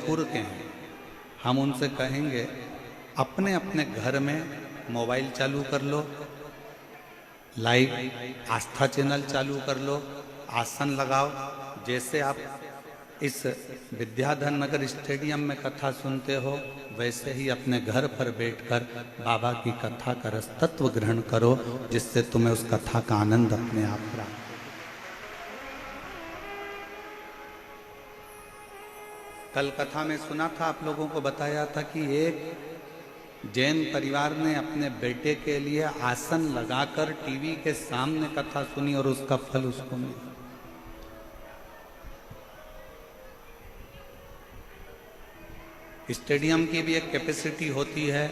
जयपुर के हैं, हम उनसे कहेंगे अपने अपने घर में मोबाइल चालू कर लो, लाइव आस्था चैनल चालू कर लो, आसन लगाओ। जैसे आप इस विद्याधर नगर स्टेडियम में कथा सुनते हो, वैसे ही अपने घर पर बैठकर बाबा की कथा का रस तत्व ग्रहण करो, जिससे तुम्हें उस कथा का आनंद अपने आप प्राप्त। कल कथा में सुना था, आप लोगों को बताया था कि एक जैन परिवार ने अपने बेटे के लिए आसन लगाकर टीवी के सामने कथा सुनी और उसका फल उसको मिला। स्टेडियम की भी एक कैपेसिटी होती है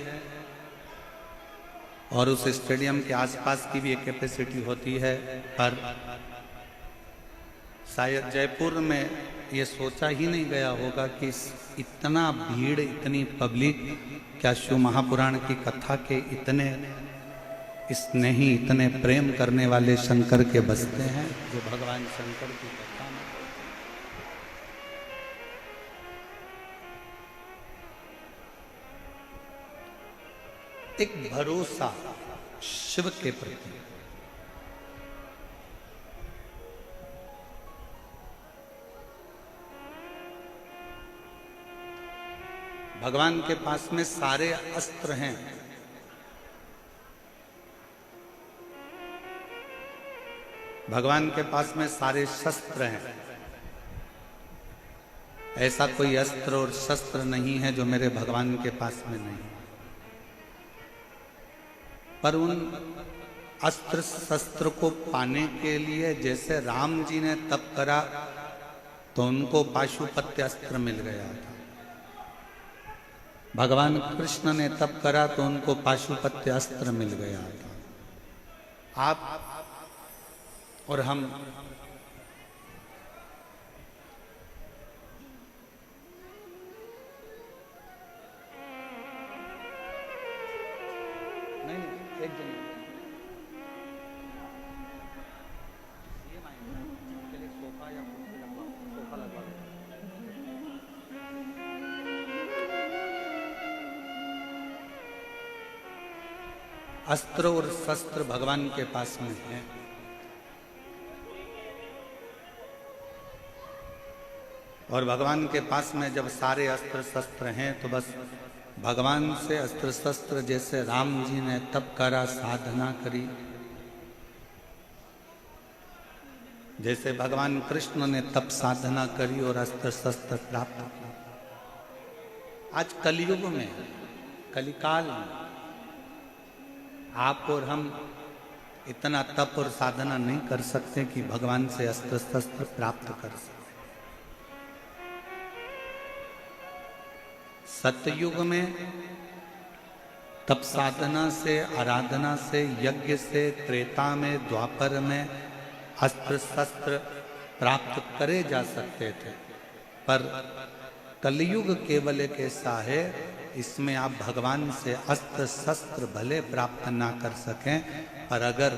और उस स्टेडियम के आसपास की भी एक कैपेसिटी होती है, पर शायद जयपुर में ये सोचा ही नहीं गया होगा कि इतना भीड़, इतनी पब्लिक क्या शिव महापुराण की कथा के इतने स्नेही, इतने प्रेम करने वाले शंकर के बसते हैं, जो भगवान शंकर की कथा में। एक भरोसा शिव के प्रति, भगवान के पास में सारे अस्त्र हैं, भगवान के पास में सारे शस्त्र हैं। ऐसा कोई अस्त्र और शस्त्र नहीं है जो मेरे भगवान के पास में नहीं। पर उन अस्त्र शस्त्र को पाने के लिए जैसे राम जी ने तप करा तो उनको पाशुपत्य अस्त्र मिल गया था, भगवान कृष्ण ने तप करा तो उनको पाशुपत्य अस्त्र मिल गया था। आप और हम नहीं एक दिन सोफा या सोफा लगवा दो। अस्त्र और शस्त्र भगवान के पास में है। और भगवान के पास में जब सारे अस्त्र शस्त्र हैं तो बस भगवान से अस्त्र शस्त्र, जैसे राम जी ने तप करा, साधना करी, जैसे भगवान कृष्ण ने तप साधना करी और अस्त्र शस्त्र प्राप्त किया। आज कलयुग में, कलिकाल में आप और हम इतना तप और साधना नहीं कर सकते कि भगवान से अस्त्र शस्त्र प्राप्त कर सकें। सतयुग में तप साधना से, आराधना से, यज्ञ से, त्रेता में, द्वापर में अस्त्र शस्त्र प्राप्त करे जा सकते थे, पर कलयुग केवल एक ऐसा है, इसमें आप भगवान से अस्त्र शस्त्र भले प्राप्त ना कर सकें, पर अगर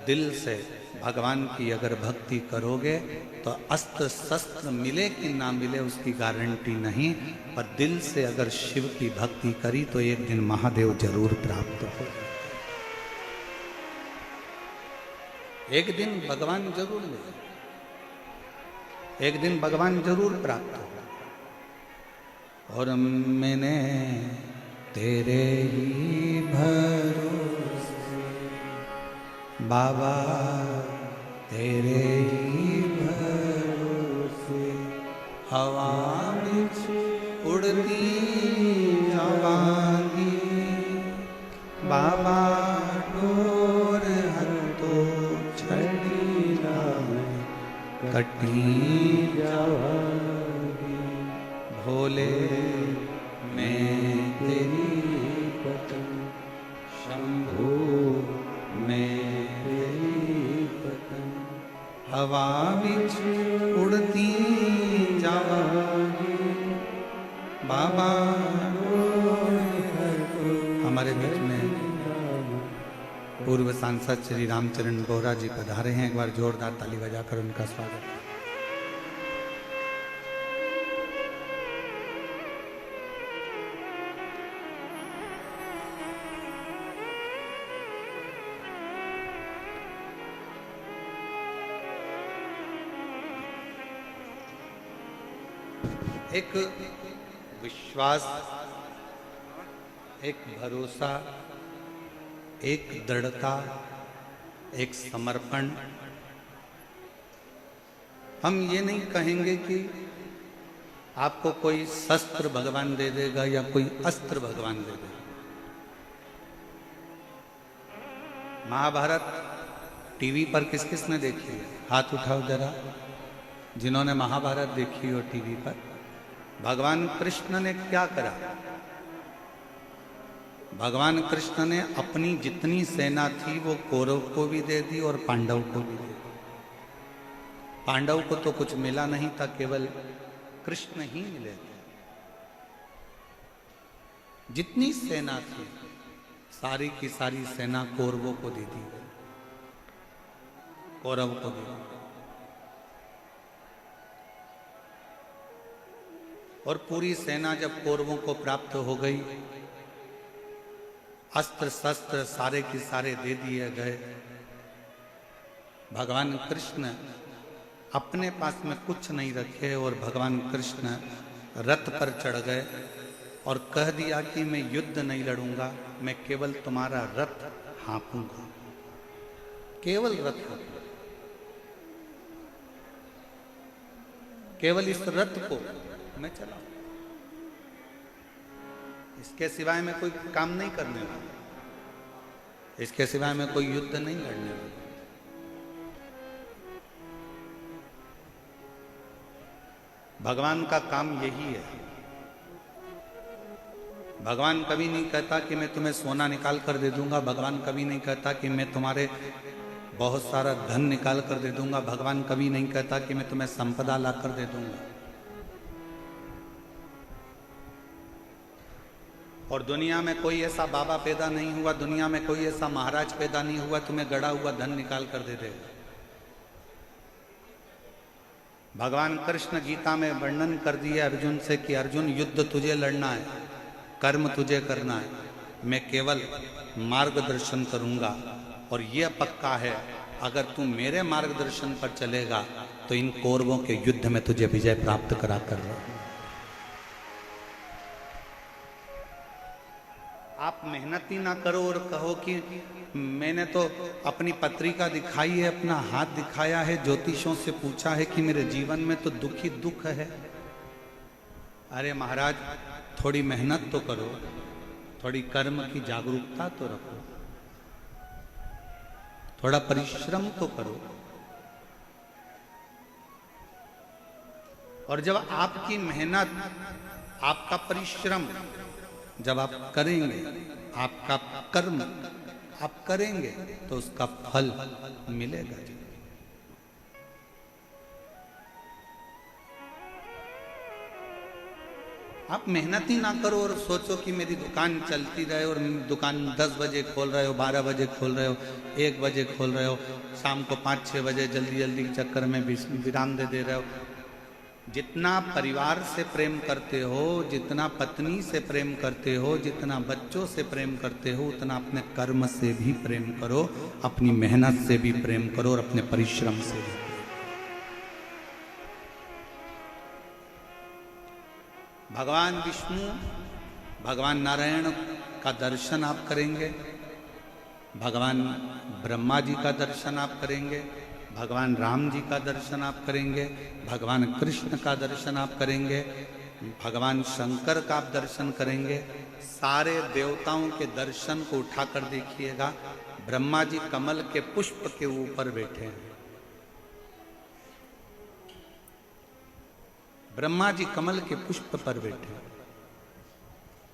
दिल से भगवान की अगर भक्ति करोगे तो अस्त्र शस्त्र मिले कि ना मिले उसकी गारंटी नहीं, पर दिल से अगर शिव की भक्ति करी तो एक दिन महादेव जरूर प्राप्त हो। एक दिन भगवान जरूर मिले, एक दिन भगवान जरूर प्राप्त हो। और मैंने तेरे ही भरोसे बाबा, तेरे ही भरोसे हवा में उड़ती जावांगी बाबा, डोर हथो छड़ी कटी जावांगी। भोले मैं तेरी पतंग, शंभू मैं तेरी पतंग, हवा बिच उड़ती जावांगी बाबा। हमारे बीच में पूर्व सांसद श्री रामचरण बोहरा जी पधारे हैं, एक बार जोरदार ताली बजाकर उनका स्वागत। एक विश्वास, एक भरोसा, एक दृढ़ता, एक समर्पण। हम ये नहीं कहेंगे कि आपको कोई शस्त्र भगवान दे देगा या कोई अस्त्र भगवान दे देगा। महाभारत टीवी पर किस किस ने देखी है? हाथ उठाओ जरा, जिन्होंने महाभारत देखी हो टीवी पर। भगवान कृष्ण ने क्या करा? भगवान कृष्ण ने अपनी जितनी सेना थी वो कौरव को भी दे दी और पांडव को भी दे दी। पांडव को तो कुछ मिला नहीं था, केवल कृष्ण ही मिले थे। जितनी सेना थी सारी की सारी सेना कौरवों को दे दी, कौरव को दे दी। और पूरी सेना जब कौरवों को प्राप्त हो गई, अस्त्र शस्त्र सारे के सारे दे दिए गए, भगवान कृष्ण अपने पास में कुछ नहीं रखे और भगवान कृष्ण रथ पर चढ़ गए और कह दिया कि मैं युद्ध नहीं लड़ूंगा, मैं केवल तुम्हारा रथ हाँपूंगा, केवल रथ हाँपूंगा, केवल इस रथ को मैं चलाऊं, इसके सिवाय मैं कोई काम नहीं करने वाला, इसके सिवाय मैं कोई युद्ध नहीं लड़ने वाला। भगवान का काम यही है। भगवान कभी नहीं कहता कि मैं तुम्हें सोना निकाल कर दे दूंगा। भगवान कभी नहीं कहता कि मैं तुम्हारे बहुत सारा धन निकाल कर दे दूंगा। भगवान कभी नहीं कहता कि मैं तुम्हें संपदा ला कर दे दूंगा। और दुनिया में कोई ऐसा बाबा पैदा नहीं हुआ, दुनिया में कोई ऐसा महाराज पैदा नहीं हुआ तुम्हें गड़ा हुआ धन निकाल कर दे देगा। भगवान कृष्ण गीता में वर्णन कर दिए अर्जुन से कि अर्जुन युद्ध तुझे लड़ना है, कर्म तुझे करना है, मैं केवल मार्गदर्शन करूंगा। और यह पक्का है अगर तू मेरे मार्गदर्शन पर चलेगा तो इन कौरवों के युद्ध में तुझे विजय प्राप्त करा कर। आप मेहनत ही ना करो और कहो कि मैंने तो अपनी पत्रिका दिखाई है, अपना हाथ दिखाया है, ज्योतिषों से पूछा है कि मेरे जीवन में तो दुख ही दुख है। अरे महाराज, थोड़ी मेहनत तो करो, थोड़ी कर्म की जागरूकता तो रखो, थोड़ा परिश्रम तो करो। और जब आपकी मेहनत, आपका परिश्रम जब आप करेंगे, आपका कर्म आप करेंगे तो उसका फल मिलेगा। आप मेहनत ही ना करो और सोचो कि मेरी दुकान चलती रहे और दुकान 10 बजे खोल रहे हो, 12 बजे खोल रहे हो, 1 बजे खोल रहे हो, शाम को 5-6 बजे जल्दी जल्दी के चक्कर में विराम दे रहे हो। जितना परिवार से प्रेम करते हो, जितना पत्नी से प्रेम करते हो, जितना बच्चों से प्रेम करते हो, उतना अपने कर्म से भी प्रेम करो, अपनी मेहनत से भी प्रेम करो और अपने परिश्रम से भी। भगवान विष्णु, भगवान नारायण का दर्शन आप करेंगे, भगवान ब्रह्मा जी का दर्शन आप करेंगे, भगवान राम जी का दर्शन आप करेंगे, भगवान कृष्ण का दर्शन आप करेंगे, भगवान शंकर का आप दर्शन करेंगे। सारे देवताओं के दर्शन को उठाकर देखिएगा, ब्रह्मा जी कमल के पुष्प के ऊपर बैठे हैं। ब्रह्मा जी कमल के पुष्प पर बैठे,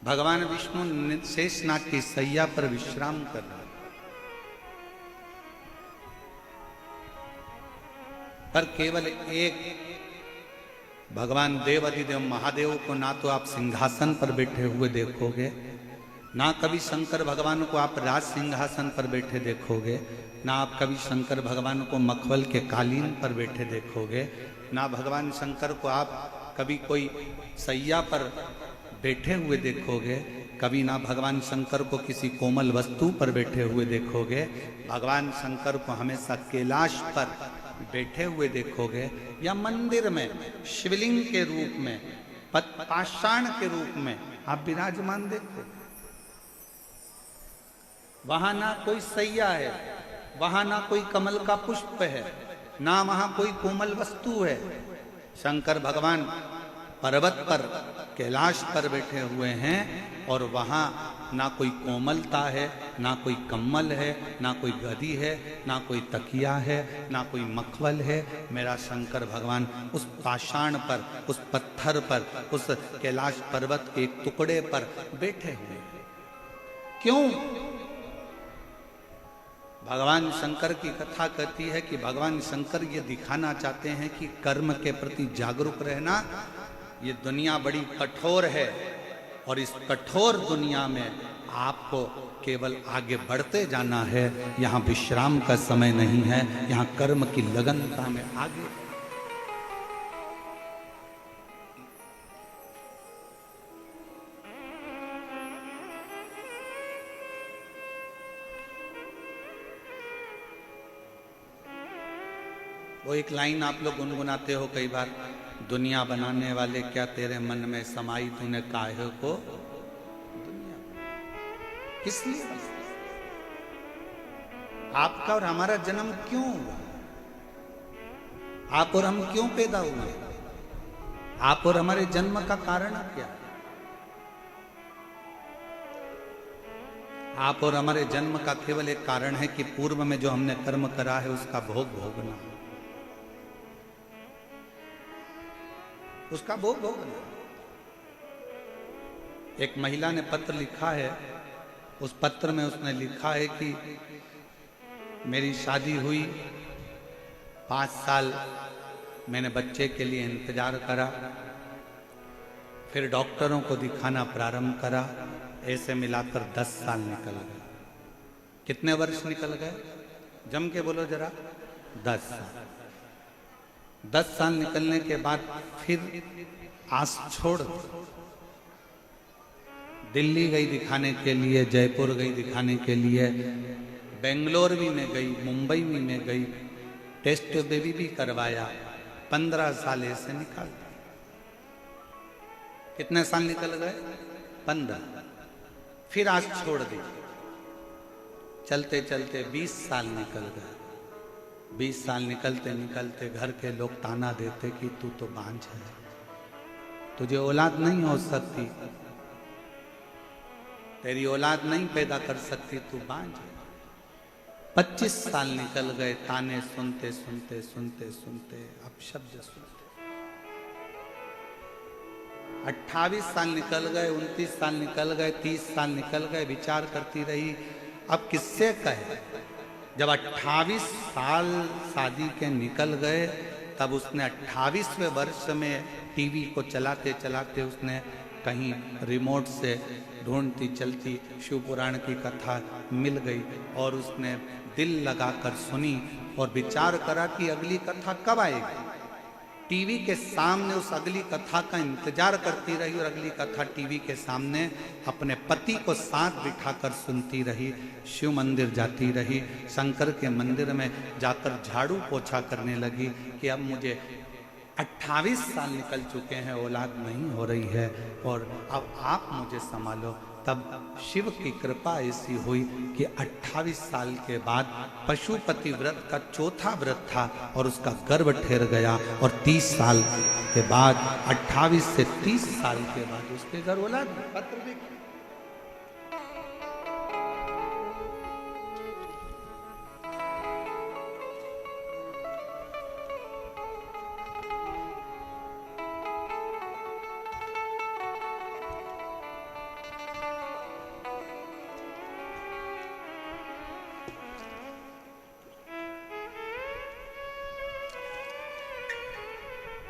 भगवान विष्णु शेषनाग की सैया पर विश्राम कर रहे। पर केवल एक भगवान देवाधिदेव महादेव को ना तो आप सिंहासन पर बैठे हुए देखोगे, ना कभी शंकर भगवान को आप राज सिंहासन पर बैठे देखोगे, ना आप कभी शंकर भगवान को मखमल के कालीन पर बैठे देखोगे, ना भगवान शंकर को आप कभी कोई सैया पर बैठे हुए देखोगे, कभी ना भगवान शंकर को किसी कोमल वस्तु पर बैठे हुए देखोगे। भगवान शंकर को हमेशा कैलाश पर बैठे हुए देखोगे या मंदिर में शिवलिंग के रूप में पाषाण के रूप में आप विराजमान देखते। वहां ना कोई सैया है, वहां ना कोई कमल का पुष्प है, ना वहां कोई कोमल वस्तु है। शंकर भगवान पर्वत पर, कैलाश पर बैठे हुए हैं और वहां ना कोई कोमलता है, ना कोई कम्मल है, ना कोई गदी है, ना कोई तकिया है, ना कोई मखमल है। मेरा शंकर भगवान उस पाषाण पर, उस पत्थर पर, उस कैलाश पर्वत के एक टुकड़े पर बैठे हुए हैं। क्यों? भगवान शंकर की कथा कहती है कि भगवान शंकर ये दिखाना चाहते हैं कि कर्म के प्रति जागरूक रहना। ये दुनिया बड़ी कठोर है और इस कठोर दुनिया में आपको केवल आगे बढ़ते जाना है। यहाँ विश्राम का समय नहीं है, यहाँ कर्म की लगनता में आगे। वो एक लाइन आप लोग गुनगुनाते हो कई बार, दुनिया बनाने वाले क्या तेरे मन में समाई तूने काहे को दुनिया। किस लिए आपका और हमारा जन्म क्यों हुआ? आप और हम क्यों पैदा हुए? आप और हमारे जन्म का कारण क्या है? आप और हमारे जन्म का केवल एक कारण है कि पूर्व में जो हमने कर्म करा है उसका भोग भोगना, उसका भोग भोगना। एक महिला ने पत्र लिखा है, उस पत्र में उसने लिखा है कि मेरी शादी हुई, 5 साल मैंने बच्चे के लिए इंतजार करा, फिर डॉक्टरों को दिखाना प्रारंभ करा, ऐसे मिलाकर 10 साल निकल गए। कितने वर्ष निकल गए? जम के बोलो जरा। 10 साल। 10 साल निकलने के बाद फिर आस छोड़ दिल्ली गई दिखाने के लिए, जयपुर गई दिखाने के लिए, बेंगलोर भी में गई, मुंबई भी में गई, टेस्ट बेबी भी करवाया। 15 साल ऐसे निकाल दिए। कितने साल निकल गए? 15। फिर आज छोड़ दी। चलते चलते 20 साल निकल गए। 20 साल निकलते निकलते घर के लोग ताना देते कि तू तो बांझ है, तुझे औलाद नहीं हो सकती, तेरी औलाद नहीं पैदा कर सकती, तू बांझ है। 25 साल निकल गए, ताने सुनते सुनते सुनते सुनते, अपशब्द सुनते। 28 साल निकल गए, 29 साल निकल गए, 30 साल निकल गए। विचार करती रही अब किससे कहे। जब 28 साल शादी के निकल गए, तब उसने 28वें वर्ष में टीवी को चलाते चलाते उसने कहीं रिमोट से ढूंढती चलती शिव पुराण की कथा मिल गई और उसने दिल लगाकर सुनी और विचार करा कि अगली कथा कब आएगी। टीवी के सामने उस अगली कथा का इंतजार करती रही और अगली कथा टीवी के सामने अपने पति को साथ बिठाकर सुनती रही। शिव मंदिर जाती रही, शंकर के मंदिर में जाकर झाड़ू पोछा करने लगी कि अब मुझे 28 साल निकल चुके हैं, औलाद नहीं हो रही है और अब आप मुझे संभालो। तब शिव की कृपा ऐसी हुई कि 28 साल के बाद पशुपति व्रत का चौथा व्रत था और उसका गर्भ ठहर गया और 30 साल के बाद 28 से 30 साल के बाद उसके घर औलाद। पत्र देखिए।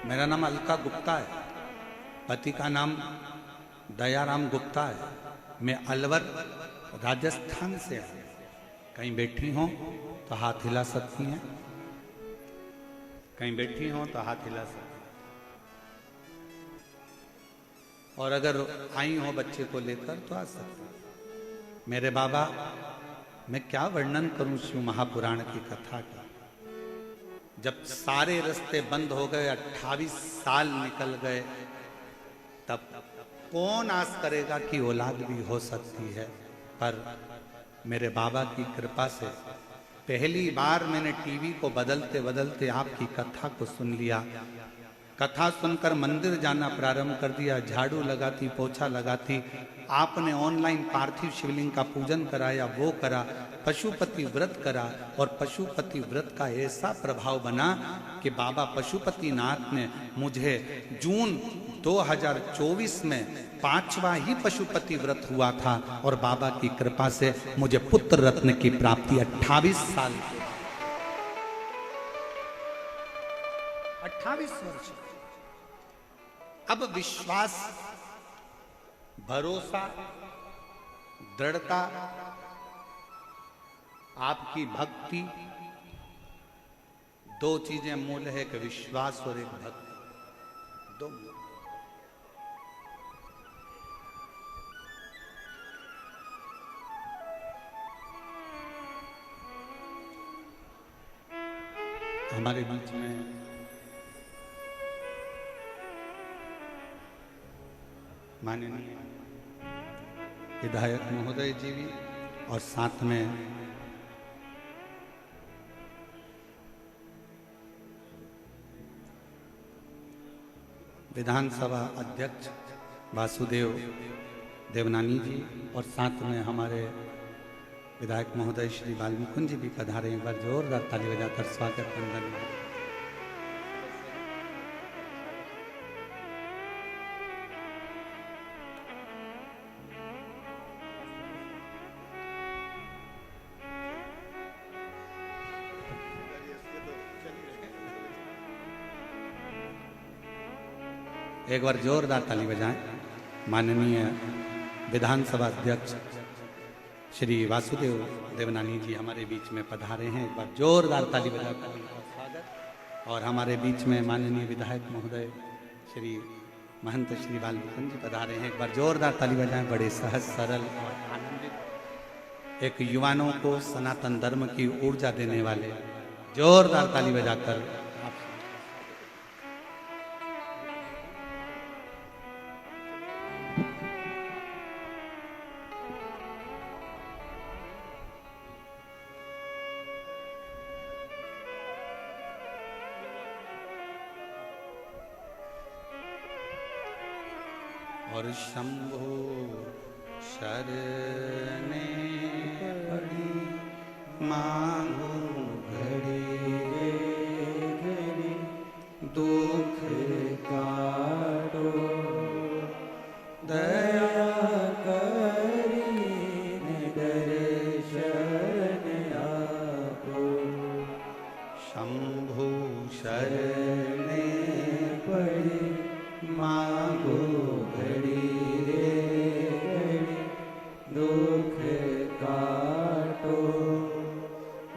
मेरा नाम अलका गुप्ता है, पति का नाम दयाराम गुप्ता है। मैं अलवर राजस्थान से हूँ। कहीं बैठी हो तो हाथ हिला सकती हैं, कहीं बैठी हो तो हाथ हिला सकती हैं। और अगर आई हो बच्चे को लेकर तो आ सकती हैं। मेरे बाबा, मैं क्या वर्णन करूं शिव महापुराण की कथा का। जब सारे रास्ते बंद हो गए, 28 साल निकल गए, तब कौन आस करेगा कि औलाद भी हो सकती है। पर मेरे बाबा की कृपा से पहली बार मैंने टीवी को बदलते बदलते आपकी कथा को सुन लिया। कथा सुनकर मंदिर जाना प्रारंभ कर दिया, झाड़ू लगाती, पोछा लगाती। आपने ऑनलाइन पार्थिव शिवलिंग का पूजन कराया, वो करा, पशुपति व्रत करा, और पशुपति व्रत का ऐसा प्रभाव बना कि बाबा पशुपतिनाथ ने मुझे जून 2024 में 5वां ही पशुपति व्रत हुआ था, और बाबा की कृपा से मुझे पुत्र रत्न की प्राप्ति 28 साल 28 वर्ष। अब विश्वास, भरोसा, दृढ़ता, आपकी भक्ति, दो चीजें मूल है कि विश्वास और एक भक्ति, दो मूल। हमारे बीच में माननीय विधायक महोदय जी भी, और साथ में विधानसभा अध्यक्ष वासुदेव देवनानी जी, और साथ में हमारे विधायक महोदय श्री बालमुकुंद जी भी पधारे। एक बार जोरदार ताली बजाकर स्वागत वंदन। एक बार जोरदार ताली बजाएं। माननीय विधानसभा अध्यक्ष श्री वासुदेव देवनानी जी हमारे बीच में पधारे हैं। एक बार जोरदार ताली बजाकर उनका स्वागत। और हमारे बीच में माननीय विधायक महोदय श्री महंत श्री बालमुकुंद जी पधारे हैं। एक बार जोरदार ताली बजाएं। बड़े सहज, सरल और आनंदित, एक युवाओं को सनातन धर्म की ऊर्जा देने वाले, जोरदार ताली बजाकर और शंभो शरणे पड़ी मांगो घड़ी घड़ी दुख काटो दया करीन दर्शन आपो। शंभो शरणे पड़ी मांगो दुख काटो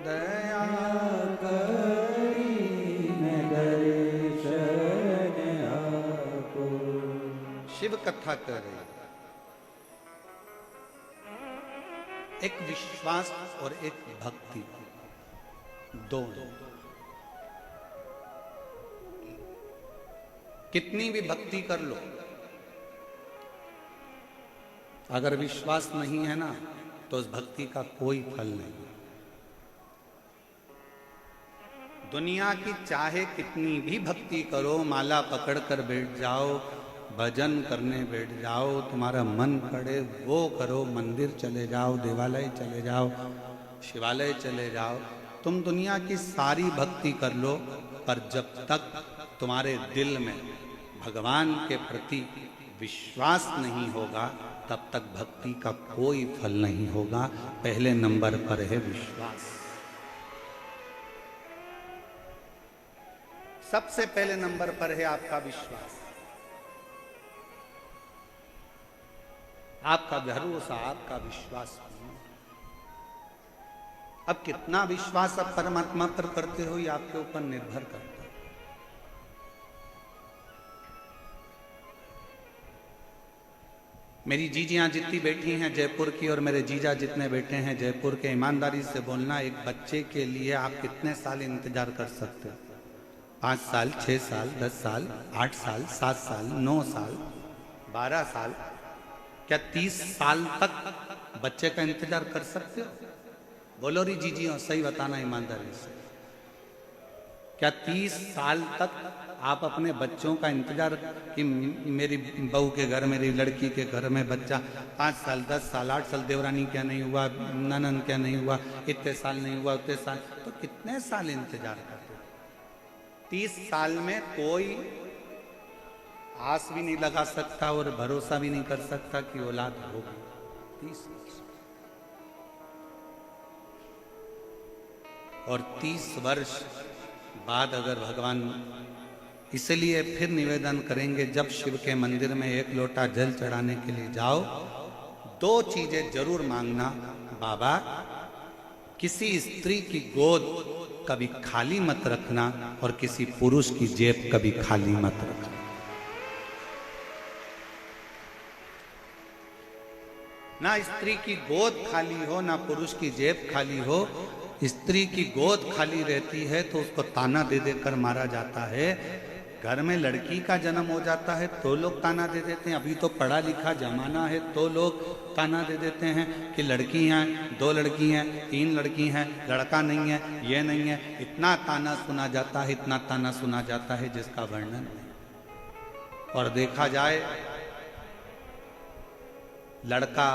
दया करीन दर्शन आपो। शिव कथा कर रहे, एक विश्वास और एक भक्ति, दोनों। कितनी भी भक्ति कर लो, अगर विश्वास नहीं है ना तो उस भक्ति का कोई फल नहीं। दुनिया की चाहे कितनी भी भक्ति करो, माला पकड़कर बैठ जाओ, भजन करने बैठ जाओ, तुम्हारा मन करे वो करो, मंदिर चले जाओ, देवालय चले जाओ, शिवालय चले जाओ, तुम दुनिया की सारी भक्ति कर लो, पर जब तक तुम्हारे दिल में भगवान के प्रति विश्वास नहीं होगा तब तक भक्ति का कोई फल नहीं होगा। पहले नंबर पर है विश्वास। सबसे पहले नंबर पर है आपका विश्वास, आपका भरोसा, आपका विश्वास। अब कितना विश्वास आप परमात्मा पर करते हो ये आपके ऊपर निर्भर करता है। मेरी जीजियां जितनी बैठी हैं जयपुर की, और मेरे जीजा जितने बैठे हैं जयपुर के, ईमानदारी से बोलना, एक बच्चे के लिए आप कितने साल इंतजार कर सकते हो? 5 साल, 6 साल, 10 साल, 8 साल, 7 साल, 9 साल, 12 साल, क्या 30 साल तक बच्चे का इंतजार कर सकते हो? बोलो री जी हो, सही बताना ईमानदारी से। क्या 30 साल तक आप अपने बच्चों का इंतजार कि मेरी बहू के घर, मेरी लड़की के घर में बच्चा 5 साल, 10 साल, 8 साल, देवरानी क्या नहीं हुआ, ननन क्या नहीं हुआ, इतने साल नहीं हुआ, उतने साल, तो कितने साल इंतजार करते? 30 साल में कोई आस भी नहीं लगा सकता और भरोसा भी नहीं कर सकता कि औलाद होगी। 30 और 30 वर्ष बाद अगर भगवान, इसलिए फिर निवेदन करेंगे, जब शिव के मंदिर में एक लोटा जल चढ़ाने के लिए जाओ, 2 चीजें जरूर मांगना। बाबा, किसी स्त्री की गोद कभी खाली मत रखना और किसी पुरुष की जेब कभी खाली मत रखना। ना स्त्री की गोद खाली हो, ना पुरुष की जेब खाली हो। स्त्री की गोद खाली रहती है तो उसको ताना दे देकर मारा जाता है। घर में लड़की का जन्म हो जाता है तो लोग ताना दे देते हैं। अभी तो पढ़ा लिखा जमाना है तो लोग ताना दे देते हैं कि लड़की हैं, 2 लड़की हैं, 3 लड़की हैं, लड़का नहीं है, ये नहीं है। इतना ताना सुना जाता है, इतना ताना सुना जाता है जिसका वर्णन नहीं। और देखा जाए, लड़का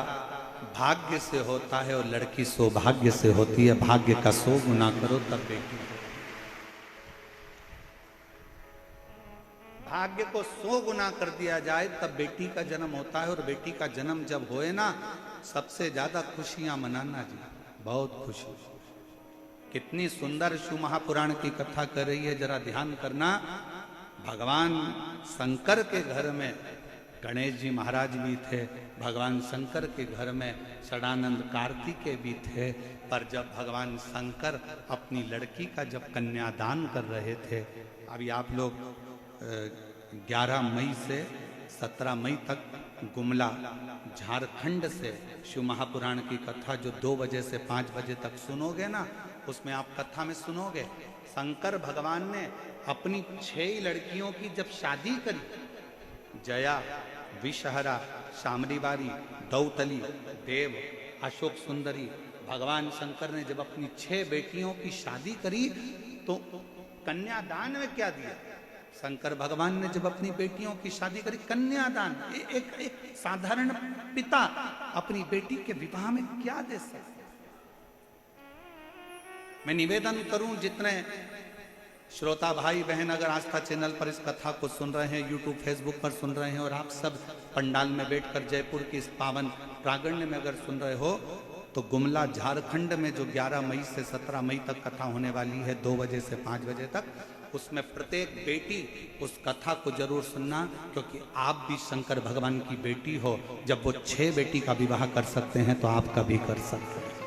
भाग्य से होता है और लड़की सौभाग्य से होती है। भाग्य का 100 गुना करो तब बेटी। भाग्य को 100 गुना कर दिया जाए तब बेटी का जन्म होता है। और बेटी का जन्म जब होए ना, सबसे ज्यादा खुशियां मनाना जी, बहुत खुशी। कितनी सुंदर शिव महापुराण की कथा कर रही है, जरा ध्यान करना। भगवान शंकर के घर में गणेश जी महाराज भी थे, भगवान शंकर के घर में षडानंद कार्तिकेय भी थे। पर जब भगवान शंकर अपनी लड़की का जब कन्यादान कर रहे थे, अभी आप लोग 11 मई से 17 मई तक गुमला झारखंड से शिव महापुराण की कथा जो 2 बजे से 5 बजे तक सुनोगे ना, उसमें आप कथा में सुनोगे शंकर भगवान ने अपनी 6 लड़कियों की जब शादी करी, जया, विषहरा, शामरीबारी, दौतली, देव, अशोक सुंदरी, भगवान शंकर ने जब अपनी 6 बेटियों की शादी करी तो कन्यादान में क्या दिया? शंकर भगवान ने जब अपनी बेटियों की शादी करी, कन्यादान। एक साधारण पिता अपनी बेटी के विवाह में क्या दे सकते? मैं निवेदन करूं, जितने श्रोता भाई बहन अगर आस्था चैनल पर इस कथा को सुन रहे हैं, यूट्यूब फेसबुक पर सुन रहे हैं, और आप सब पंडाल में बैठकर जयपुर की इस पावन प्रांगण में अगर सुन रहे हो, तो गुमला झारखंड में जो 11 मई से 17 मई तक कथा होने वाली है 2 बजे से 5 बजे तक, उसमें प्रत्येक बेटी उस कथा को जरूर सुनना, क्योंकि आप भी शंकर भगवान की बेटी हो। जब वो 6 बेटी का विवाह कर सकते हैं तो आप का भी कर सकते हैं।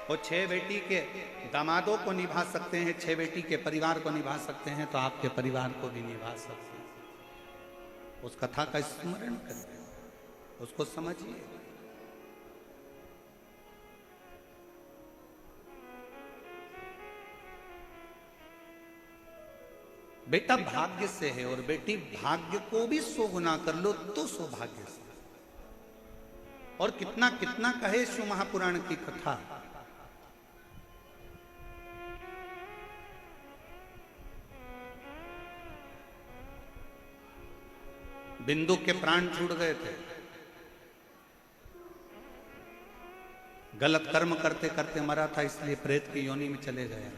वो 6 बेटी के दामादों को निभा सकते हैं, 6 बेटी के परिवार को निभा सकते हैं, तो आपके परिवार को भी निभा सकते हैं। उस कथा का स्मरण करिए, उसको समझिए। बेटा भाग्य से है और बेटी भाग्य को भी 100 गुना कर लो तो सौभाग्य से। और कितना कितना कहे शिव महापुराण की कथा। बिंदु के प्राण छूट गए थे, गलत कर्म करते करते मरा था, इसलिए प्रेत की योनि में चले गए।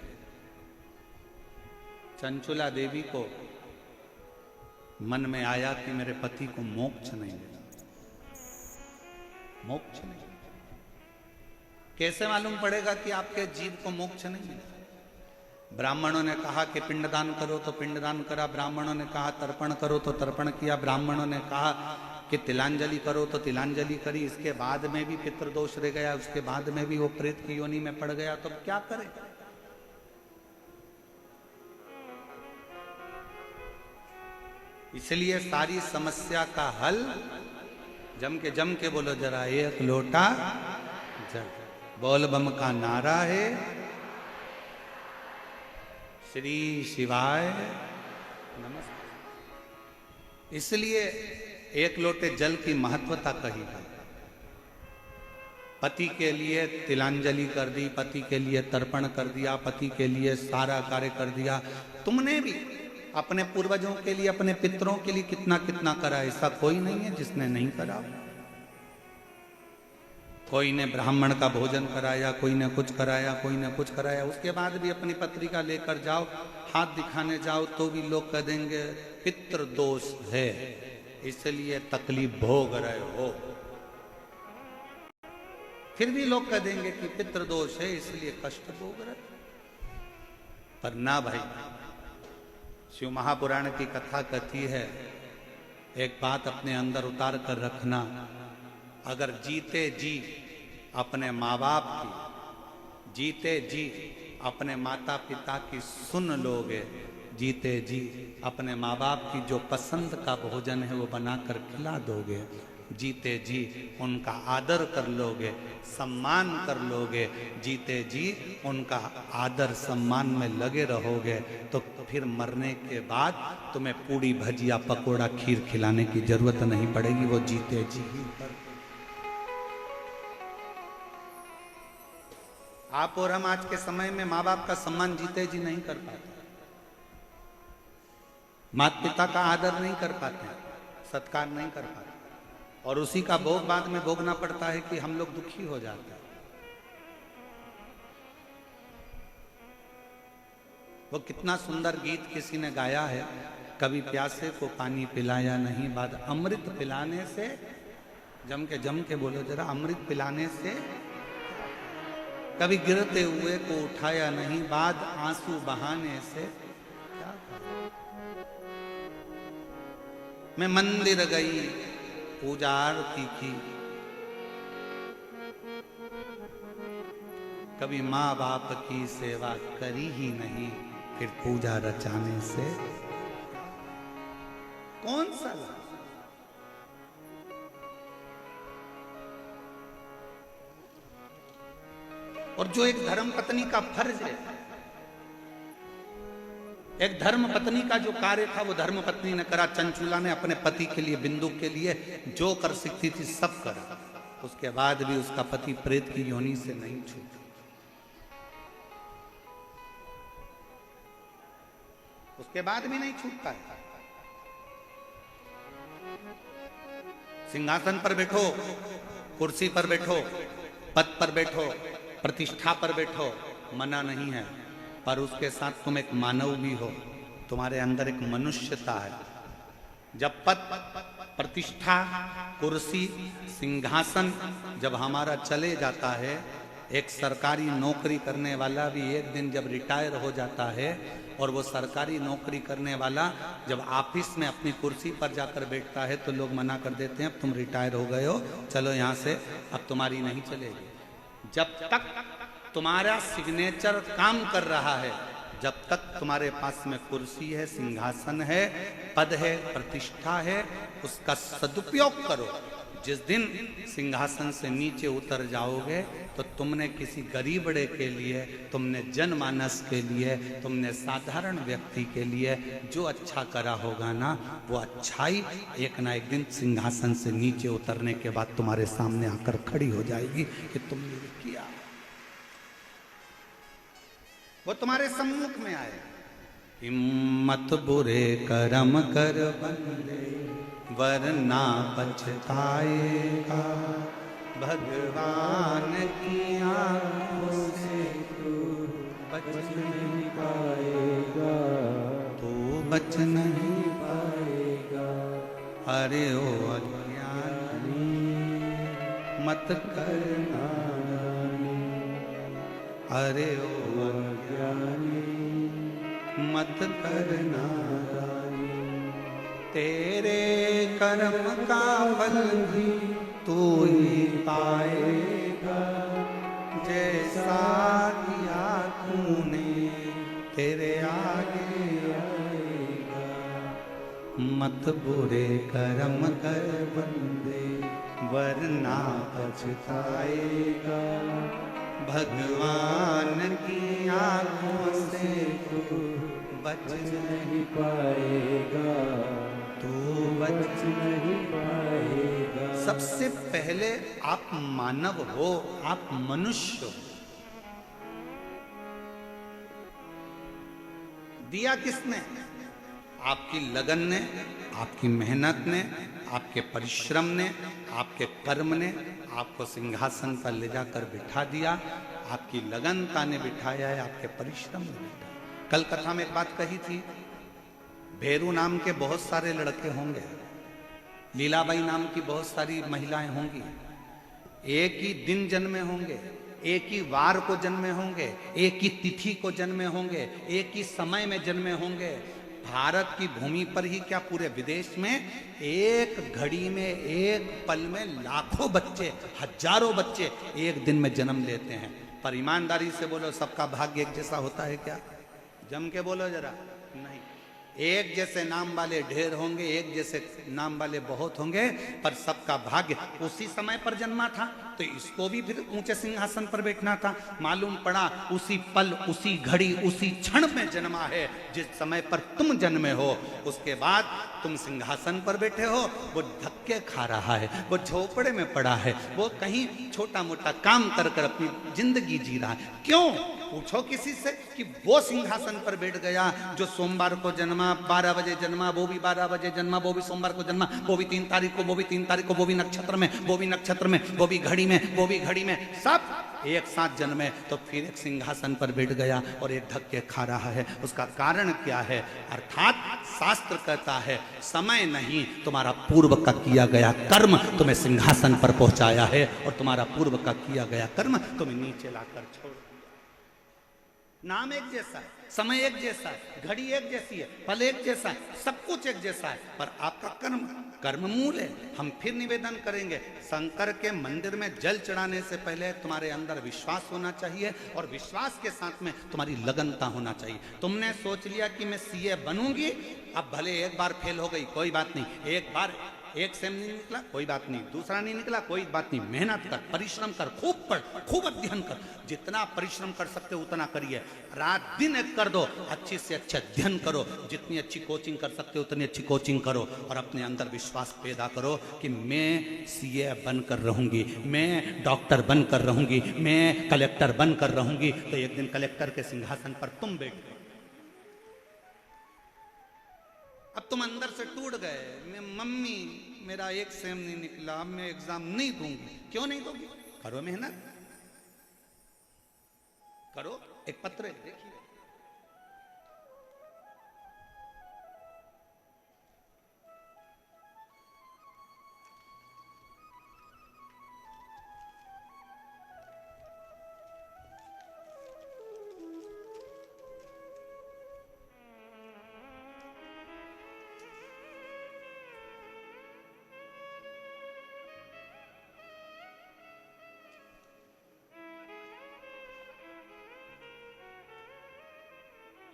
चंचुला देवी को मन में आया कि मेरे पति को मोक्ष नहीं मिला, मोक्ष नहीं। कैसे मालूम पड़ेगा कि आपके जीव को मोक्ष नहीं मिला? ब्राह्मणों ने कहा कि पिंडदान करो तो पिंडदान करा, ब्राह्मणों ने कहा तर्पण करो तो तर्पण किया, ब्राह्मणों ने कहा कि तिलांजलि करो तो तिलांजलि करी। इसके बाद में भी पितृदोष रह गया, उसके बाद में भी वो प्रेत की योनि में पड़ गया, तो क्या करे? इसलिए सारी समस्या का हल जम के बोलो जरा, एक लोटा जल। बोल बम का नारा है, श्री शिवाय नमस्ते। इसलिए एक लोटे जल की महत्वता कही है। पति के लिए तिलांजलि कर दी, पति के लिए तर्पण कर दिया, पति के लिए सारा कार्य कर दिया। तुमने भी अपने पूर्वजों के लिए, अपने पितरों के लिए कितना कितना करा। ऐसा कोई नहीं है जिसने नहीं करा। कोई ने ब्राह्मण का भोजन कराया, कोई ने कुछ कराया, कोई ने कुछ कराया। उसके बाद भी अपनी पत्रिका लेकर जाओ, हाथ दिखाने जाओ तो भी लोग कह देंगे पितृ दोष है, इसलिए तकलीफ भोग रहे हो। फिर भी लोग कह देंगे कि पितृ दोष है इसलिए कष्ट भोग रहे। पर ना भाई, शिव महापुराण की कथा कहती है, एक बात अपने अंदर उतार कर रखना, अगर जीते जी अपने माँ बाप की, जीते जी अपने माता पिता की सुन लोगे, जीते जी अपने माँ बाप की जो पसंद का भोजन है वो बनाकर खिला दोगे, जीते जी उनका आदर कर लोगे, सम्मान कर लोगे, जीते जी उनका आदर सम्मान में लगे रहोगे, तो फिर मरने के बाद तुम्हें पूड़ी भजिया पकोड़ा खीर खिलाने की जरूरत नहीं पड़ेगी। वो जीते जी ही कर। आप और हम आज के समय में माँ बाप का सम्मान जीते जी नहीं कर पाते, माता पिता का आदर नहीं कर पाते, सत्कार नहीं कर पाते, और उसी का भोग बाद में भोगना पड़ता है कि हम लोग दुखी हो जाते हैं। वो कितना सुंदर गीत किसी ने गाया है, कभी प्यासे को पानी पिलाया नहीं, बाद अमृत पिलाने से, जम के बोलो जरा, अमृत पिलाने से, कभी गिरते हुए को उठाया नहीं, बाद आंसू बहाने से। क्या मैं मंदिर गई, पूजा आरती की, कभी माँ बाप की सेवा करी ही नहीं, फिर पूजा रचाने से कौन सा लाभ? और जो एक धर्म पत्नी का फर्ज है, एक धर्म पत्नी का जो कार्य था वो धर्म पत्नी ने करा। चंचूला ने अपने पति के लिए, बिंदु के लिए जो कर सकती थी सब करा। उसके बाद भी उसका पति प्रेत की योनि से नहीं छूटा। उसके बाद भी नहीं छूट पाया। सिंहासन पर बैठो, कुर्सी पर बैठो, पद पर बैठो, प्रतिष्ठा पर बैठो, मना नहीं है, पर उसके साथ तुम एक मानव भी हो, तुम्हारे अंदर एक मनुष्यता है। जब पद, प्रतिष्ठा, कुर्सी, सिंहासन जब हमारा चले जाता है, एक सरकारी नौकरी करने वाला भी एक दिन जब रिटायर हो जाता है, और वो सरकारी नौकरी करने वाला जब ऑफिस में अपनी कुर्सी पर जाकर बैठता है तो लोग मना कर देते हैं, अब तुम रिटायर हो गए हो, चलो यहाँ से, अब तुम्हारी नहीं चलेगी। जब तक तुम्हारा सिग्नेचर काम कर रहा है, जब तक तुम्हारे पास में कुर्सी है, सिंहासन है, पद है, प्रतिष्ठा है, उसका सदुपयोग करो। जिस दिन सिंहासन से नीचे उतर जाओगे तो तुमने किसी गरीबड़े के लिए, तुमने जनमानस के लिए, तुमने साधारण व्यक्ति के लिए जो अच्छा करा होगा ना, वो अच्छाई एक ना एक दिन सिंहासन से नीचे उतरने के बाद तुम्हारे सामने आकर खड़ी हो जाएगी कि तुमने ये किया। वो तुम्हारे सम्मुख में आए। हिम्मत बुरे कर्म कर बंदे, वरना पछताएगा, भगवान की आंखों से तू बच नहीं पाएगा, तू बच नहीं पाएगा। अरे ओ अज्ञानी मत करना, अरे ओ अज्ञानी मत करना, तेरे कर्म का फल भी तू ही पाएगा, जैसा किया तूने तेरे आगे आएगा। मत बुरे कर्म कर बंदे, वरना पछताएगा, भगवान की आंखों से तू बच नहीं पाएगा, तो बच नहीं पाएगा। सबसे पहले आप मानव हो, आप मनुष्य हो। दिया किसने? आपकी लगन ने, आपकी मेहनत ने, आपके परिश्रम ने, आपके कर्म ने आपको सिंहासन पर ले जाकर बिठा दिया। आपकी लगनता ने बिठाया है, आपके परिश्रम ने बिठाया। कल कथा में एक बात कही थी, भेरू नाम के बहुत सारे लड़के होंगे, लीलाबाई नाम की बहुत सारी महिलाएं होंगी, एक ही दिन जन्मे होंगे, एक ही वार को जन्मे होंगे, एक ही तिथि को जन्मे होंगे, एक ही समय में जन्मे होंगे। भारत की भूमि पर ही क्या पूरे विदेश में एक घड़ी में, एक पल में लाखों बच्चे, हजारों बच्चे एक दिन में जन्म लेते हैं। पर ईमानदारी से बोलो, सबका भाग्य एक जैसा होता है क्या? जम के बोलो जरा। नहीं, एक जैसे नाम वाले ढेर होंगे, एक जैसे नाम वाले बहुत होंगे, पर सबका भाग्य उसी समय पर जन्मा था, तो इसको भी फिर ऊंचे सिंहासन पर बैठना था। मालूम पड़ा उसी पल, उसी घड़ी, उसी क्षण में जन्मा है जिस समय पर तुम जन्मे हो। उसके बाद तुम सिंहासन पर बैठे हो, वो धक्के खा रहा है, वो झोपड़े में पड़ा है, वो कहीं छोटा मोटा काम कर कर अपनी जिंदगी जी रहा है। क्यों? पूछो किसी से कि वो सिंहासन पर बैठ गया जो सोमवार को जन्मा, 12 बजे जन्मा, वो भी 12 बजे जन्मा, वो भी सोमवार को जन्मा, वो भी 3 तारीख को, वो भी 3 तारीख को, वो भी नक्षत्र में, वो भी नक्षत्र में, वो भी घड़ी में, वो भी घड़ी में, सब एक साथ जन्मे, तो फिर एक सिंहासन पर बैठ गया और एक धक्के खा रहा है। उसका कारण क्या है? अर्थात शास्त्र कहता है समय नहीं, तुम्हारा पूर्व का किया गया कर्म तुम्हें सिंहासन पर पहुंचाया है, और तुम्हारा पूर्व का किया गया कर्म तुम्हें नीचे लाकर छोड़। नाम एक जैसा है, समय एक जैसा है, घड़ी एक जैसी है, पल एक जैसा है, सब कुछ एक जैसा है, पर आपका कर्म, कर्म मूल है। हम फिर निवेदन करेंगे, शंकर के मंदिर में जल चढ़ाने से पहले तुम्हारे अंदर विश्वास होना चाहिए, और विश्वास के साथ में तुम्हारी लगनता होना चाहिए। तुमने सोच लिया कि मैं सीए बनूंगी, अब भले एक बार फेल हो गई कोई बात नहीं, एक बार एक सेम नहीं निकला कोई बात नहीं, दूसरा नहीं निकला कोई बात नहीं, मेहनत कर, परिश्रम कर, खूब पढ़, खूब अध्ययन कर, जितना परिश्रम कर सकते हो उतना करिए, रात दिन एक कर दो, अच्छे से अच्छे अध्ययन करो, जितनी अच्छी कोचिंग कर सकते हो उतनी अच्छी कोचिंग करो, और अपने अंदर विश्वास पैदा करो कि मैं सीए बनकर रहूंगी, मैं डॉक्टर बनकर रहूंगी, मैं कलेक्टर बनकर रहूंगी। तो एक दिन कलेक्टर के सिंहासन पर तुम बैठ गए। अब तुम अंदर से टूट गए, मैं मम्मी मेरा एक सेम नहीं निकला, अब मैं एग्जाम नहीं दूंगी। क्यों नहीं दोगी? करो मेहनत, करो। एक पत्र है, देखिए,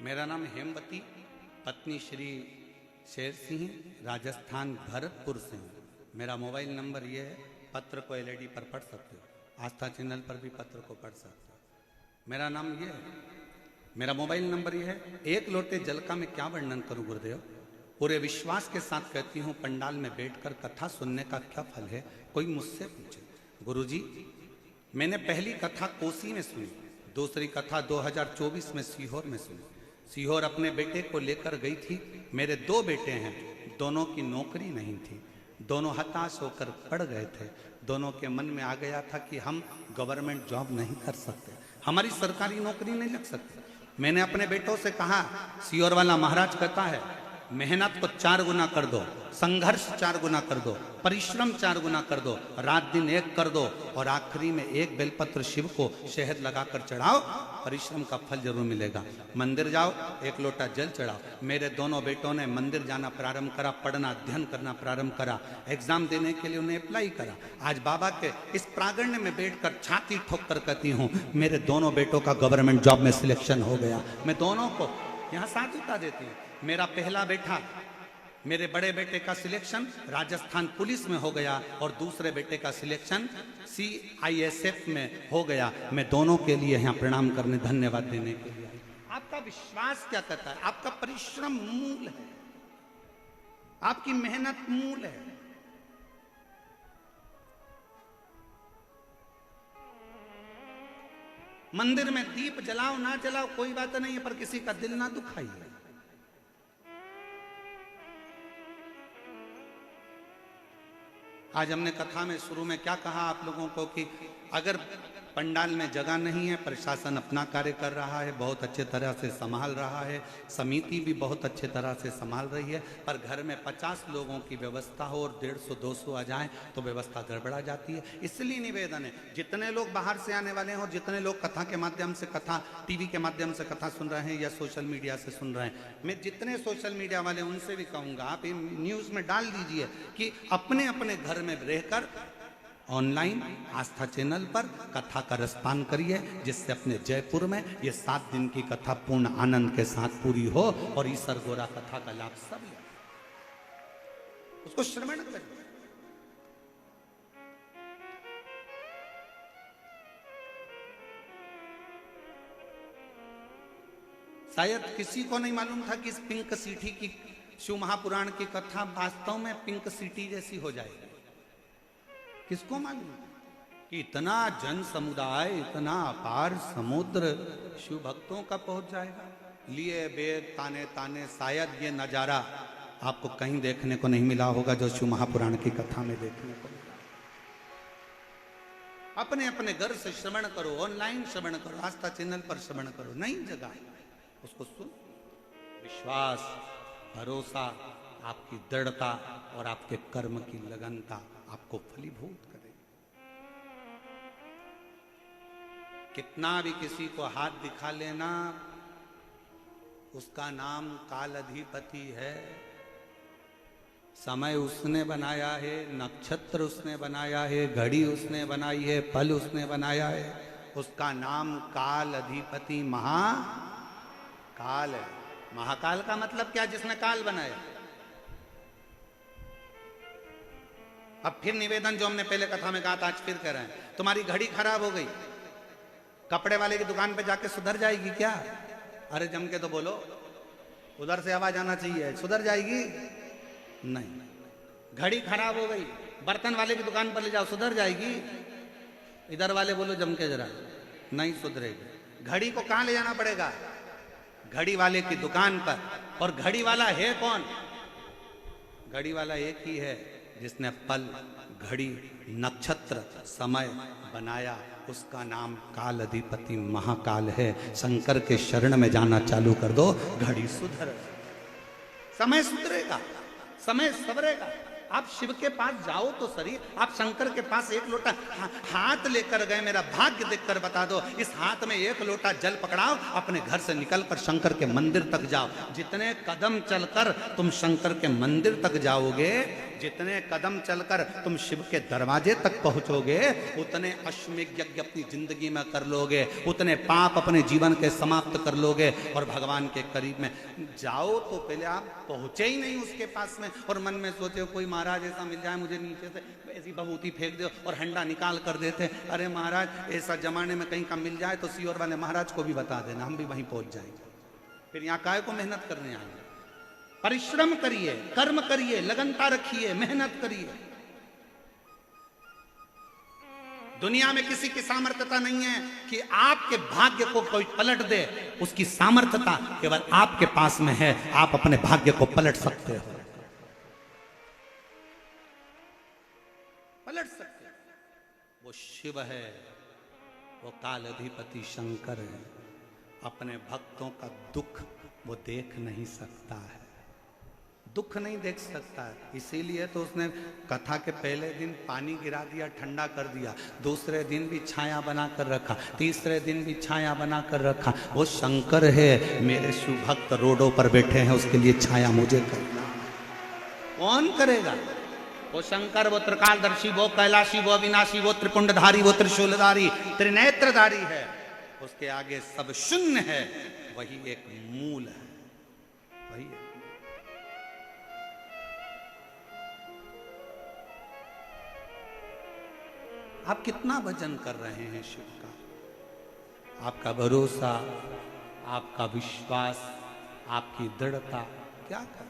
मेरा नाम हेमवती, पत्नी श्री शेर सिंह, राजस्थान भरतपुर से हूँ। मेरा मोबाइल नंबर ये है, पत्र को एलईडी पर पढ़ सकते हो, आस्था चैनल पर भी पत्र को पढ़ सकते हो। मेरा नाम ये है, मेरा मोबाइल नंबर ये है। एक लोटे जल का मैं क्या वर्णन करूं गुरुदेव, पूरे विश्वास के साथ कहती हूँ, पंडाल में बैठकर कथा सुनने का क्या फल है? कोई मुझसे पूछे, गुरुजी मैंने पहली कथा कोसी में सुनी, दूसरी कथा 2024 में सीहोर में सुनी। सीहोर अपने बेटे को लेकर गई थी। मेरे 2 बेटे हैं, दोनों की नौकरी नहीं थी, दोनों हताश होकर पड़ गए थे। दोनों के मन में आ गया था कि हम गवर्नमेंट जॉब नहीं कर सकते, हमारी सरकारी नौकरी नहीं लग सकती। मैंने अपने बेटों से कहा, सीहोर वाला महाराज कहता है मेहनत को 4 गुना कर दो, संघर्ष 4 गुना कर दो, परिश्रम 4 गुना कर दो, रात दिन एक कर दो, और आखिरी में एक बेलपत्र शिव को शहद लगाकर चढ़ाओ, परिश्रम का फल जरूर मिलेगा। मंदिर जाओ, एक लोटा जल चढ़ाओ। मेरे दोनों बेटों ने मंदिर जाना प्रारंभ करा, पढ़ना अध्ययन करना प्रारंभ करा, एग्जाम देने के लिए उन्हें अप्लाई करा। आज बाबा के इस प्रांगण में बैठकर छाती ठोक कर कहती हूँ, मेरे दोनों बेटों का गवर्नमेंट जॉब में सिलेक्शन हो गया। मैं दोनों को यहाँ साथ उठा देती हूँ। मेरा पहला बेटा, मेरे बड़े बेटे का सिलेक्शन राजस्थान पुलिस में हो गया, और दूसरे बेटे का सिलेक्शन CISF में हो गया। मैं दोनों के लिए यहाँ प्रणाम करने, धन्यवाद देने के लिए। आपका विश्वास क्या कहता है? आपका परिश्रम मूल है। आपकी मेहनत मूल है। मंदिर में दीप जलाओ ना जलाओ कोई बात नहीं है, पर किसी का दिल ना दुखाइए। आज हमने कथा में शुरू में क्या कहा आप लोगों को कि अगर पंडाल में जगह नहीं है, प्रशासन अपना कार्य कर रहा है, बहुत अच्छे तरह से संभाल रहा है, समिति भी बहुत अच्छे तरह से संभाल रही है, पर घर में 50 लोगों की व्यवस्था हो और 150-200 आ जाएं तो व्यवस्था गड़बड़ा जाती है। इसलिए निवेदन है, जितने लोग बाहर से आने वाले हैं और जितने लोग कथा के माध्यम से, कथा टीवी के माध्यम से कथा सुन रहे हैं या सोशल मीडिया से सुन रहे हैं, मैं जितने सोशल मीडिया वाले उनसे भी कहूँगा, आप न्यूज़ में डाल दीजिए कि अपने अपने घर में रहकर ऑनलाइन आस्था चैनल पर कथा का रसपान करिए, जिससे अपने जयपुर में ये 7 दिन की कथा पूर्ण आनंद के साथ पूरी हो और ईसर गोरा कथा का लाभ सब ले, उसको श्रवण करिए। शायद किसी को नहीं मालूम था कि इस पिंक सिटी की शिव महापुराण की कथा वास्तव में पिंक सिटी जैसी हो जाएगी। किसको मालूम कि इतना जन समुदाय, इतना अपार समुद्र शिव भक्तों का पहुंच जाएगा। लिए बेग ताने ताने, शायद ये नजारा आपको कहीं देखने को नहीं मिला होगा जो शिव महापुराण की कथा में देखने को मिला। अपने अपने घर से श्रवण करो, ऑनलाइन श्रवण करो, आस्था चैनल पर श्रवण करो, नई जगह है, उसको सुन। विश्वास, भरोसा, आपकी दृढ़ता और आपके कर्म की लगनता आपको फलीभूत करेगी। कितना भी किसी को हाथ दिखा लेना, उसका नाम काल अधिपति है। समय उसने बनाया है, नक्षत्र उसने बनाया है, घड़ी उसने बनाई है, पल उसने बनाया है, उसका नाम काल अधिपति महाकाल है। महाकाल का मतलब क्या? जिसने काल बनाया। अब फिर निवेदन जो हमने पहले कथा में कहा था, आज फिर कह रहे हैं, तुम्हारी घड़ी खराब हो गई, कपड़े वाले की दुकान पे जाके सुधर जाएगी क्या? अरे जम के तो बोलो, उधर से आवाज आना चाहिए, सुधर जाएगी? नहीं। घड़ी खराब हो गई, बर्तन वाले की दुकान पर ले जाओ, सुधर जाएगी? इधर वाले बोलो जम के जरा, नहीं सुधरेगी। घड़ी को कहां ले जाना पड़ेगा? घड़ी वाले की दुकान पर। और घड़ी वाला है कौन? घड़ी वाला एक ही है जिसने पल, घड़ी, नक्षत्र, समय बनाया, उसका नाम काल अधिपति महाकाल है। शंकर के शरण में जाना चालू कर दो, घड़ी सुधर, समय सुधरेगा, समय सवरेगा। आप शिव के पास जाओ तो सही, आप शंकर के पास एक लोटा हाथ लेकर गए, मेरा भाग्य देखकर बता दो, इस हाथ में एक लोटा जल पकड़ाओ, अपने घर से निकलकर शंकर के मंदिर तक जाओ। जितने कदम चलकर तुम शंकर के मंदिर तक जाओगे, जितने कदम चलकर तुम शिव के दरवाजे तक पहुंचोगे, उतने अश्वमेध यज्ञ अपनी जिंदगी में कर लोगे, उतने पाप अपने जीवन के समाप्त कर लोगे और भगवान के करीब में जाओ। तो पहले आप पहुंचे ही नहीं उसके पास में और मन में सोचे कोई महाराज ऐसा मिल जाए मुझे, नीचे से ऐसी बहूती फेंक दो और हंडा निकाल कर देते, अरे महाराज ऐसा जमाने में कहीं का मिल जाए तो सीओर वाले महाराज को भी बता देना, हम भी वहीं पहुंच जाएंगे। फिर यहाँ काय को मेहनत करने आएंगे? परिश्रम करिए, कर्म करिए, लगनता रखिए, मेहनत करिए। दुनिया में किसी की सामर्थ्यता नहीं है कि आपके भाग्य को कोई पलट दे, उसकी सामर्थ्यता केवल आपके पास में है, आप अपने भाग्य को पलट सकते हो, पलट सकते हो। वो शिव है, वो काल अधिपति शंकर है। अपने भक्तों का दुख वो देख नहीं सकता है, दुख नहीं देख सकता है, इसीलिए तो उसने कथा के पहले दिन पानी गिरा दिया, ठंडा कर दिया, दूसरे दिन भी छाया बना कर रखा, तीसरे दिन भी छाया बना कर रखा। वो शंकर है, मेरे शिव भक्त रोडों पर बैठे हैं, उसके लिए छाया मुझे करना, कौन करेगा? वो शंकर, वो त्रिकालदर्शी, वो कैलाशी, वो अविनाशी, वो त्रिपुंडधारी, वो त्रिशूलधारी, त्रिनेत्रधारी है। उसके आगे सब शून्य है, वही एक मूल है, वही है। आप कितना भजन कर रहे हैं शिव का? आपका भरोसा, आपका विश्वास, आपकी दृढ़ता क्या कर?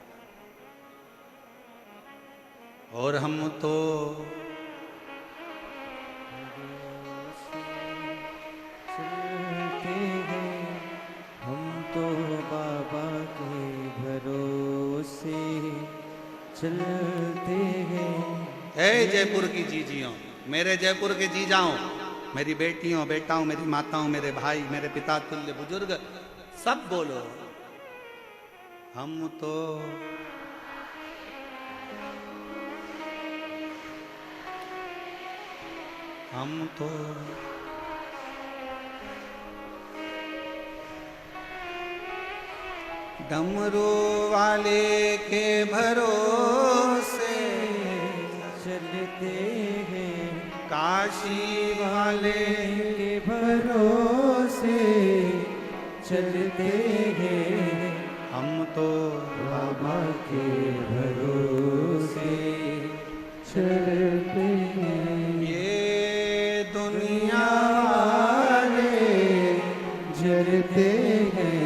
और हम तो चलते हैं, हम तो बाबा के भरोसे चलते हैं। हे जयपुर की जीजियों, मेरे जयपुर के जीजाओं, मेरी बेटियों, बेटाओं, मेरी माताओं, मेरे भाई, मेरे पिता तुल्य बुजुर्ग, सब बोलो, हम तो डमरू वाले के भरोसे चलते हैं, काशी वाले के भरोसे चलते हैं। हम तो बाबा के भरोसे चलते हैं। ये दुनिया वाले जलते हैं,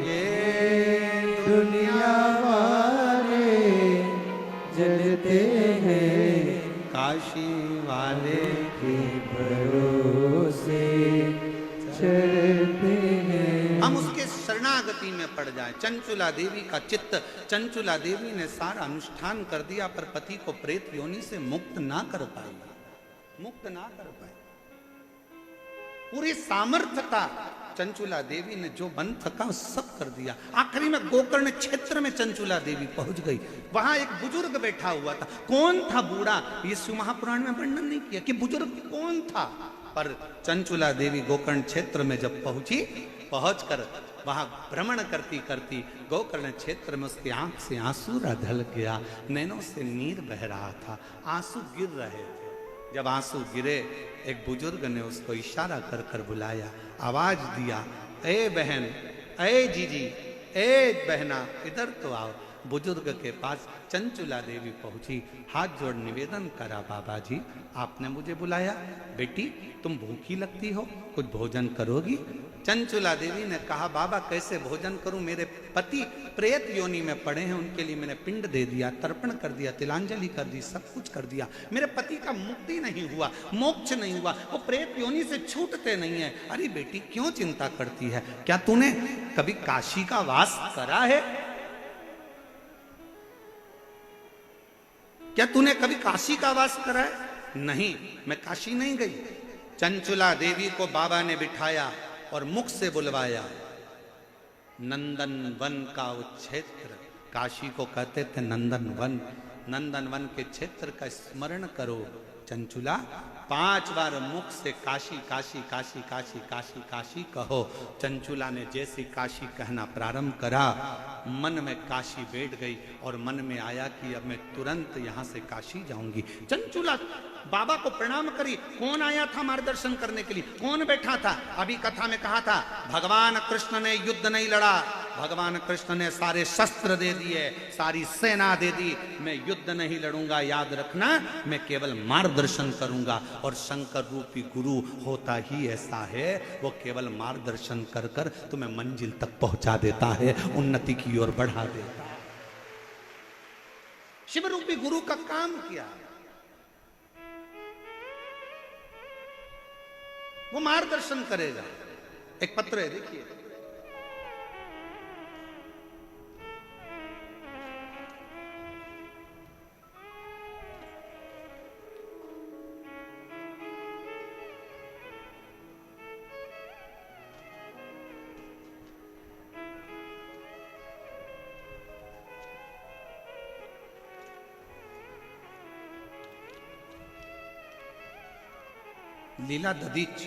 ये दुनिया वाले जलते हैं। काशी वाले के भरोसे चलते हैं। हम उसके शरणागति में पड़ जाए। चंचुला देवी का चित्त, चंचुला देवी ने सारा अनुष्ठान कर दिया पर पति को प्रेत योनि से मुक्त ना कर पाई, मुक्त ना कर पाई। पूरी सामर्थ्य था, चंचुला देवी ने जो बन सका सब कर दिया। आखिरी में गोकर्ण क्षेत्र में चंचुला देवी पहुंच गई। वहां एक बुजुर्ग बैठा हुआ था। कौन था बूढ़ा, ये शिव महापुराण में वर्णन नहीं किया कि बुजुर्ग कौन था, पर चंचुला देवी गोकर्ण क्षेत्र में जब पहुंची, पहुंचकर वहां भ्रमण करती करती गोकर्ण क्षेत्र में उसकी आंख से आंसू ढल गया, नैनों से नीर बह रहा था, आंसू गिर रहे थे। जब आंसू गिरे, एक बुजुर्ग ने उसको इशारा कर कर बुलाया, आवाज दिया, ए बहन, ए जीजी, ए बहना, इधर तो आओ। बुजुर्ग के पास चंचुला देवी पहुंची, हाथ जोड़ निवेदन करा, बाबा जी आपने मुझे बुलाया, बेटी तुम भूखी लगती हो, कुछ भोजन करोगी? चंचुला देवी ने कहा, बाबा कैसे भोजन करूं, मेरे पति प्रेत योनि में पड़े हैं, उनके लिए मैंने पिंड दे दिया, तर्पण कर दिया, तिलांजलि कर दी, सब कुछ कर दिया, मेरे पति का मुक्ति नहीं हुआ, मोक्ष नहीं हुआ, वो प्रेत योनि से छूटते नहीं है। अरे बेटी क्यों चिंता करती है, क्या तूने कभी काशी का वास करा है? क्या तूने कभी काशी का वास करा है? नहीं, मैं काशी नहीं गई। चंचुला देवी को बाबा ने बिठाया और मुख से बुलवाया। नंदन वन का वो क्षेत्र, काशी को कहते थे नंदन वन, नंदन वन के क्षेत्र का स्मरण करो। चंचुला 5 बार मुख से काशी काशी काशी काशी काशी काशी कहो। चंचुला ने जैसे काशी कहना प्रारंभ करा, मन में काशी बैठ गई और मन में आया कि अब मैं तुरंत यहाँ से काशी जाऊंगी। चंचुला बाबा को प्रणाम करी। कौन आया था मार्गदर्शन करने के लिए, कौन बैठा था? अभी कथा में कहा था, भगवान कृष्ण ने युद्ध नहीं लड़ा, भगवान कृष्ण ने सारे शस्त्र दे दिए, सारी सेना दे दी, मैं युद्ध नहीं लड़ूंगा, याद रखना, मैं केवल मार्गदर्शन करूंगा। और शंकर रूपी गुरु होता ही ऐसा है, वो केवल मार्गदर्शन कर कर तुम्हें मंजिल तक पहुंचा देता है, उन्नति की ओर बढ़ा देता है। शिव रूपी गुरु का काम किया, वो मार्गदर्शन करेगा। एक पत्र है, देखिए, लीला ददीच,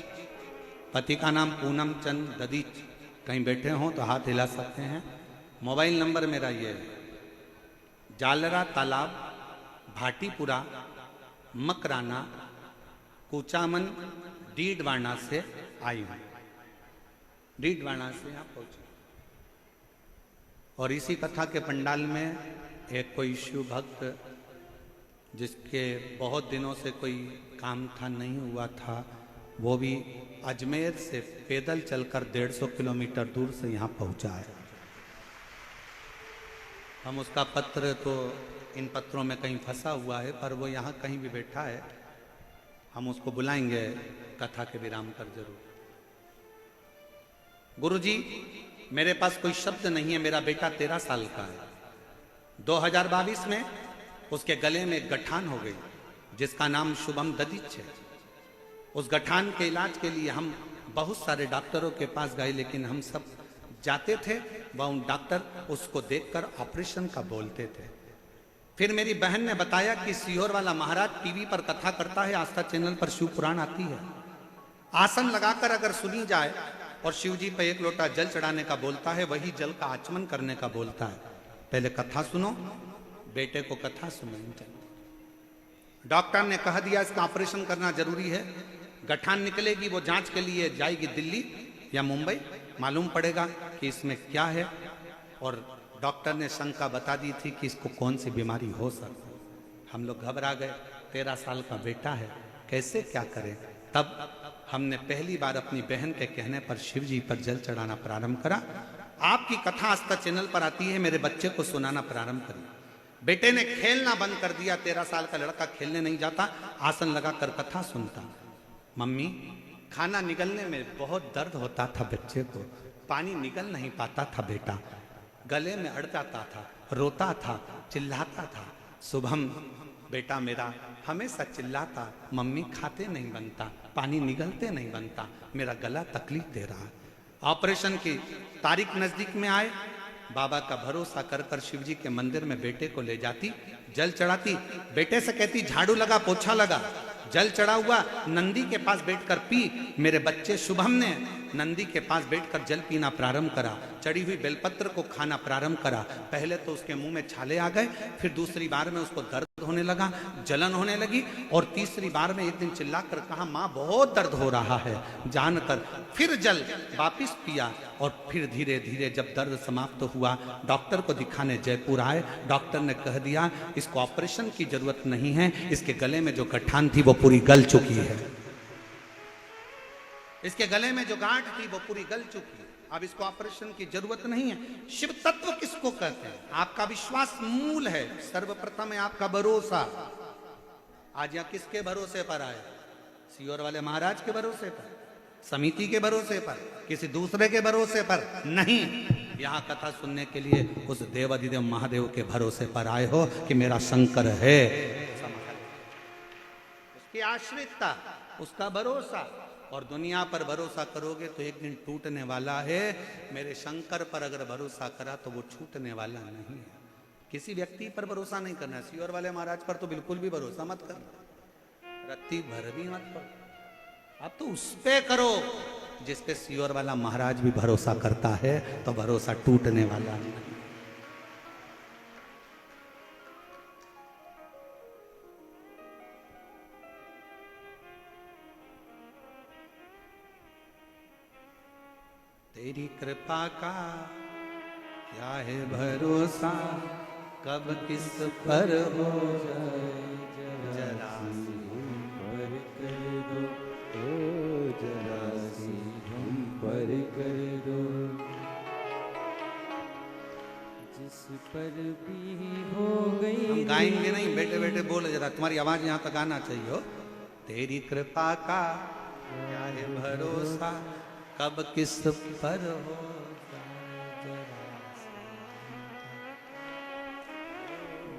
पति का नाम पूनम चंद ददीच। कहीं बैठे हों तो हाथ हिला सकते हैं। मोबाइल नंबर मेरा ये है, जालरा तालाब, भाटीपुरा, मकराना, कुचामन, डीडवाना से आई हूं, डीडवाना से यहाँ पहुंची। और इसी कथा के पंडाल में एक कोई शिव भक्त, जिसके बहुत दिनों से कोई काम था, नहीं हुआ था, वो भी अजमेर से पैदल चलकर 150 किलोमीटर दूर से यहाँ पहुँचा है। हम उसका पत्र तो इन पत्रों में कहीं फंसा हुआ है, पर वो यहाँ कहीं भी बैठा है। हम उसको बुलाएंगे कथा के विराम पर जरूर। गुरुजी, मेरे पास कोई शब्द नहीं है, मेरा बेटा 13 साल का है। 2022 में उसके गले में एक गठान हो गई जिसका नाम शुभम ददीच है। उस गठान के इलाज के लिए हम बहुत सारे डॉक्टरों के पास गए, लेकिन हम सब जाते थे, वह डॉक्टर उसको देखकर ऑपरेशन का बोलते थे। फिर मेरी बहन ने बताया कि सीहोर वाला महाराज टीवी पर कथा करता है, आस्था चैनल पर शिव पुराण आती है, आसन लगाकर अगर सुनी जाए और शिव जी पे 1 लोटा जल चढ़ाने का बोलता है, वही जल का आचमन करने का बोलता है। पहले कथा सुनो, बेटे को कथा सुनाई। डॉक्टर ने कह दिया इसका ऑपरेशन करना जरूरी है, गठान निकलेगी, वो जांच के लिए जाएगी दिल्ली या मुंबई, मालूम पड़ेगा कि इसमें क्या है। और डॉक्टर ने शंका बता दी थी कि इसको कौन सी बीमारी हो सकती है। हम लोग घबरा गए, 13 साल का बेटा है, कैसे क्या करें। तब हमने पहली बार अपनी बहन के कहने पर शिव जी पर जल चढ़ाना प्रारंभ करा। आपकी कथा आस्था चैनल पर आती है, मेरे बच्चे को सुनाना प्रारंभ करिए। बेटे ने खेलना बंद कर दिया, 13 साल का लड़का खेलने नहीं जाता, आसन लगाकर कथा सुनता। मम्मी, खाना निगलने में बहुत दर्द होता था बच्चे को, पानी निगल नहीं पाता था बेटा, गले में अड़ जाता था, रोता था, चिल्लाता था। शुभम बेटा मेरा हमेशा चिल्लाता, मम्मी खाते नहीं बनता, पानी निगलते नहीं बनता, मेरा गला तकलीफ दे रहा है। ऑपरेशन की तारीख नजदीक में आए, बाबा का भरोसा कर कर शिव जी के मंदिर में बेटे को ले जाती, जल चढ़ाती, बेटे से कहती झाड़ू लगा, पोछा लगा। जल चढ़ा हुआ, नंदी के पास बैठकर पी। मेरे बच्चे शुभम ने नंदी के पास बैठकर जल पीना प्रारंभ करा, चढ़ी हुई बेलपत्र को खाना प्रारंभ करा। पहले तो उसके मुंह में छाले आ गए, फिर दूसरी बार में उसको दर्द होने लगा, जलन होने लगी, और तीसरी बार में एक दिन चिल्लाकर कहा माँ बहुत दर्द हो रहा है। जानकर फिर जल वापिस पिया, और फिर धीरे धीरे जब दर्द समाप्त हुआ, डॉक्टर को दिखाने जयपुर आए। डॉक्टर ने कह दिया इसको ऑपरेशन की जरूरत नहीं है, इसके गले में जो गठान थी वो पूरी गल चुकी है, इसके गले में जो गांठ थी वो पूरी गल चुकी है, अब इसको ऑपरेशन की जरूरत नहीं है। शिव तत्व किसको कहते हैं? आपका विश्वास मूल है, सर्वप्रथम है आपका भरोसा। आज यहाँ किसके भरोसे पर आए? सीहोर वाले महाराज के भरोसे पर, समिति के भरोसे पर, किसी दूसरे के भरोसे पर नहीं। यहाँ कथा सुनने के लिए उस देवाधिदेव महादेव के भरोसे पर आए हो कि मेरा शंकर है। उसकी आश्रितता, उसका भरोसा, और दुनिया पर भरोसा करोगे तो एक दिन टूटने वाला है। मेरे शंकर पर अगर भरोसा करा तो वो छूटने वाला नहीं है। किसी व्यक्ति पर भरोसा नहीं करना। सीहोर वाले महाराज पर तो बिल्कुल भी भरोसा मत करना, रत्ती भर भी मत करो। अब तो उस पे करो जिस पे सीहोर वाला महाराज भी भरोसा करता है, तो भरोसा टूटने वाला नहीं। तेरी कृपा का क्या है भरोसा, कब किस पर हो जाए जरा पर कर दो, ओ जरा सी हम पर कर दो। जिस पर भी हो गई। हम गाएंगे नहीं, बैठे बैठे बोले, जरा तुम्हारी आवाज यहाँ तक आना चाहिए हो। तेरी कृपा का क्या है भरोसा, कब किस पर हो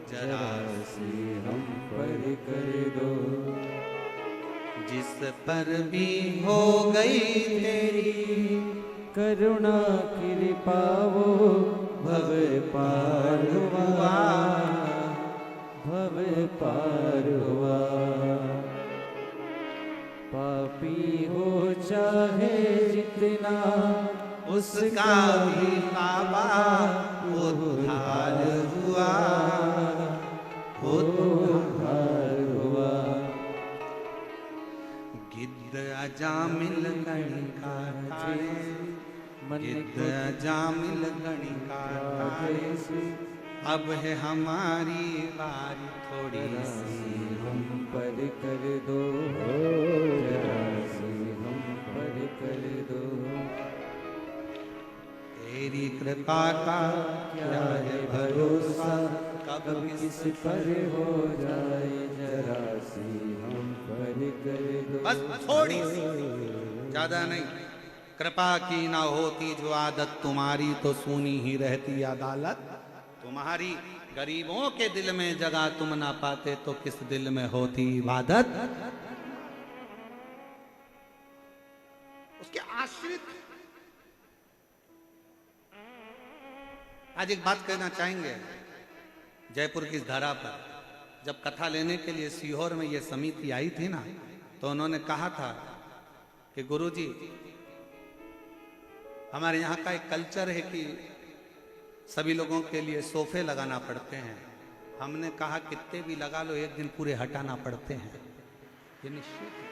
जरा सी हम पर कर दो। जिस पर भी हो गई तेरी करुणा कृपा वो भव पार हुआ, भव पार हुआ। पापी हो चाहे जितना उसका भी बाबा उद्धार हुआ, उद्धार हुआ। गिद्ध अजामिल गणिका तारे, गिद्ध अजामिल गणिका तारे, अब है हमारी बारी थोड़ी सी हम पर कर दो, जरा सी हम पर कर दो। तेरी कृपा का क्या है भरोसा, कब किस पर हो जाए जरा सी हम पर कर दो। बस थोड़ी सी, ज्यादा नहीं। कृपा की ना होती जो आदत तुम्हारी तो सुनी ही रहती अदालत तुम्हारी। गरीबों के दिल में जगह तुम ना पाते तो किस दिल में होती इबादत। उसके आश्रित। आज एक बात कहना चाहेंगे, जयपुर की इस धरा पर जब कथा लेने के लिए सीहोर में ये समिति आई थी ना, तो उन्होंने कहा था कि गुरुजी हमारे यहाँ का एक कल्चर है कि सभी लोगों के लिए सोफे लगाना पड़ते हैं। हमने कहा कितने भी लगा लो, एक दिन पूरे हटाना पड़ते हैं, ये निश्चित है।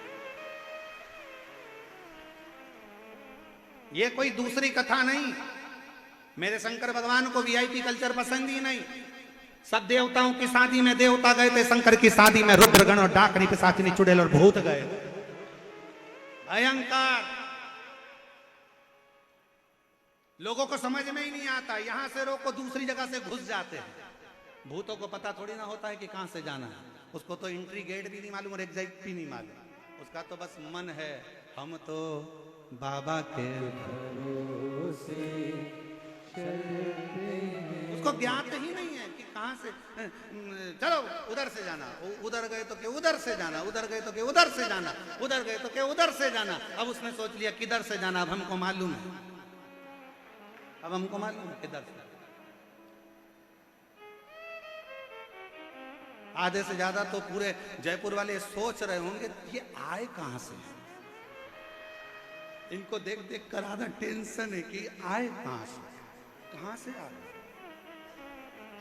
ये कोई दूसरी कथा नहीं। मेरे शंकर भगवान को वीआईपी कल्चर पसंद ही नहीं। सब देवताओं की शादी में देवता गए थे, शंकर की शादी में रुद्रगण और डाकनी पिशाचिनी चुड़ैल और भूत गए। भयंकर। लोगों को समझ में ही नहीं आता, यहां से रोको दूसरी जगह से घुस जाते हैं। भूतों को पता थोड़ी ना होता है कि कहां से जाना है। उसको तो एंट्री गेट भी नहीं मालूम और एग्जिट भी नहीं मालूम। उसका तो बस मन है हम तो बाबा के भरोसे। उसको ज्ञात ही नहीं है कि कहां से, चलो उधर से जाना, उधर गए तो क्या उधर से जाना, उधर गए तो क्या उधर से जाना, उधर गए तो क्या उधर से जाना। अब उसने सोच लिया किधर से जाना, अब हमको मालूम है, अब हमको मालूम है किधर से। आधे से ज्यादा तो पूरे जयपुर वाले सोच रहे होंगे ये आए कहां से। इनको देख देख कर आधा टेंशन है कि आए कहां से, कहां से आ गए।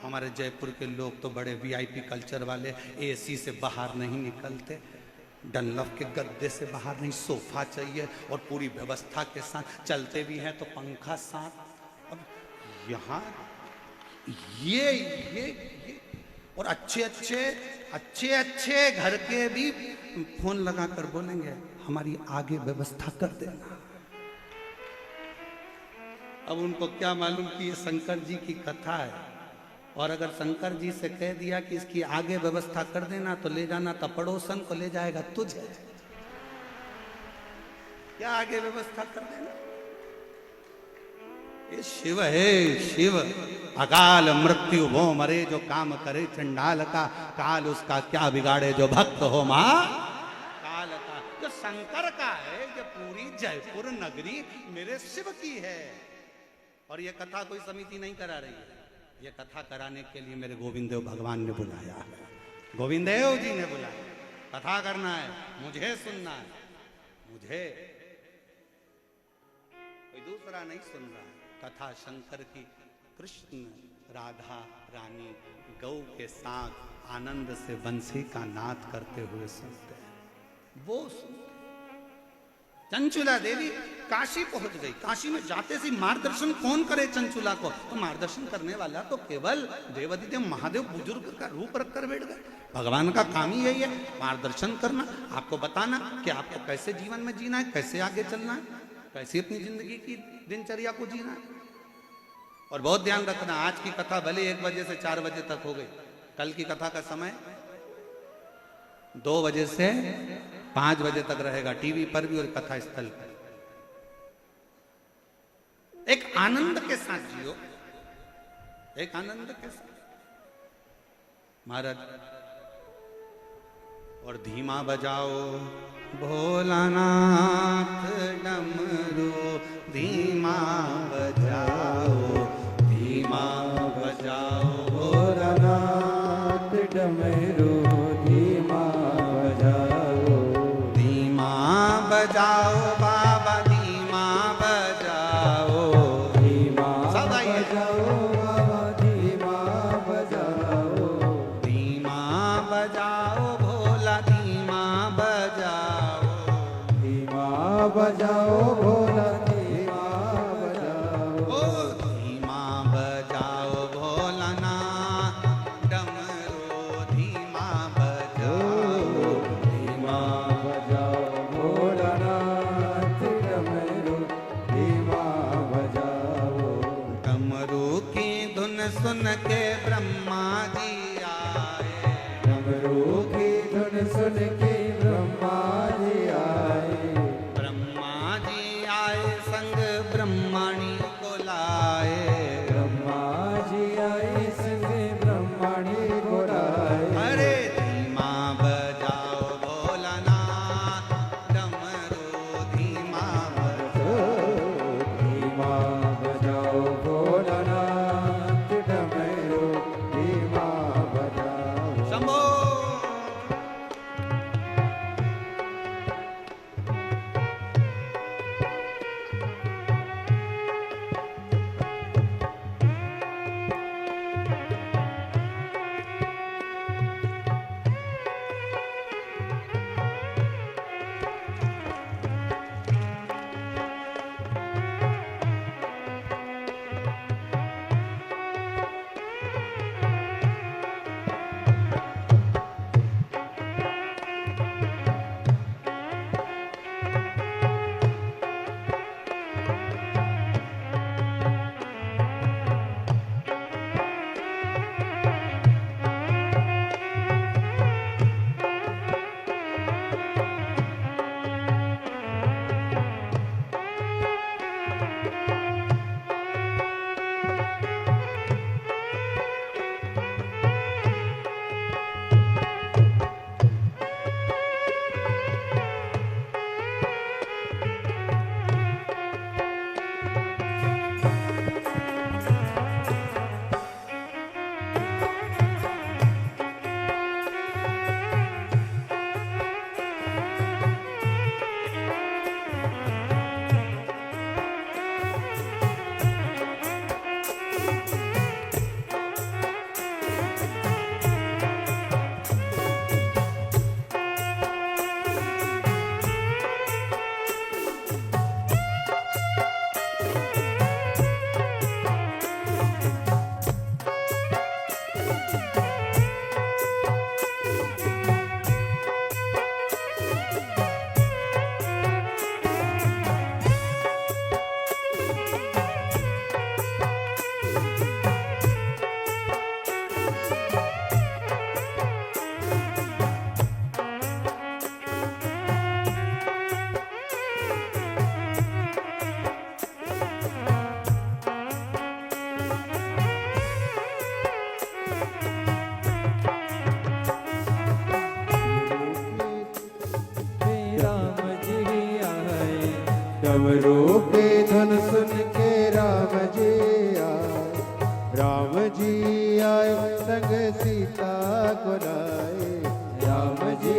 हमारे जयपुर के लोग तो बड़े वीआईपी कल्चर वाले, एसी से बाहर नहीं निकलते, डनलफ के गद्दे से बाहर नहीं, सोफा चाहिए और पूरी व्यवस्था के साथ। चलते भी हैं तो पंखा साथ। अब यहाँ ये और अच्छे अच्छे घर के भी फोन लगाकर बोलेंगे हमारी आगे व्यवस्था कर देना। अब उनको क्या मालूम कि ये शंकर जी की कथा है, और अगर शंकर जी से कह दिया कि इसकी आगे व्यवस्था कर देना तो ले जाना तो पड़ोसन को ले जाएगा तुझे। क्या आगे व्यवस्था कर देना। ये शिव है, शिव। अकाल मृत्यु वो मरे जो काम करे चंडाल का, काल उसका क्या बिगाड़े जो भक्त हो मां काल का। जो शंकर का है, ये पूरी जयपुर नगरी मेरे शिव की है। और ये कथा कोई समिति नहीं करा रही है, ये कथा कराने के लिए मेरे गोविंद देव भगवान ने बुलाया है, गोविंद देव जी ने बुलाया। कथा करना है, मुझे सुनना है, मुझे, कोई दूसरा नहीं सुन रहा है। कथा शंकर की, कृष्ण राधा रानी गौ के साथ आनंद से बंसी का नाद करते हुए सुनते हैं, वो सुनते। चंचुला देवी काशी पहुंच गई। काशी में जाते से मार्गदर्शन कौन करे चंचुला को, तो मार्गदर्शन करने वाला तो केवल देवादिदेव महादेव बुजुर्ग का रूप रखकर बैठ गए। भगवान का काम ही यही है, मार्गदर्शन करना, आपको बताना कि आपको कैसे जीवन में जीना है, कैसे आगे चलना है, कैसे अपनी जिंदगी की दिनचर्या को जीना है। और बहुत ध्यान रखना, आज की कथा भले 1 बजे से 4 बजे तक हो गई, कल की कथा का समय 2 बजे से 5 बजे तक रहेगा, टीवी पर भी और कथा स्थल पर। एक आनंद के साथ जियो, एक आनंद के साथ। महाराज, और धीमा बजाओ भोलानाथ डमरू, धीमा बजाओ, धीमा बजाओ भोलानाथ डमरू, धीमा बजाओ, धीमा बजाओ बाबा, धीमा बजाओ, धीमा सब आइए। बजाओ बाबा, धीमा बजाओ, धीमा बजाओ भोला, धीमा बजाओ, धीमा बजाओ भोला, धीमा बजाओ, ओ धीमा बजाओ भोलाना डमरू, धीमा बजाओ, धीमा बजाओ भोलानाथ डमरू, धीमा बजाओ। डमरू की धुन सुन के ब्रह्मा जी सुन के ब्रह्मा जी आए। ब्रह्मा जी आए संग ब्रह्माणी को लाए। ब्रह्मा जी आए संग ब्रह्माणी को लाए। अरे धीमा बजाओ भोलानाथ डमरू धीमा धीमा बजाओ भोलानाथ डमरू धीमा बजाओ। शंभो। डमरू के धुन सुन के राम जी आए। राम जी आए संग सीता को लाए। राम जी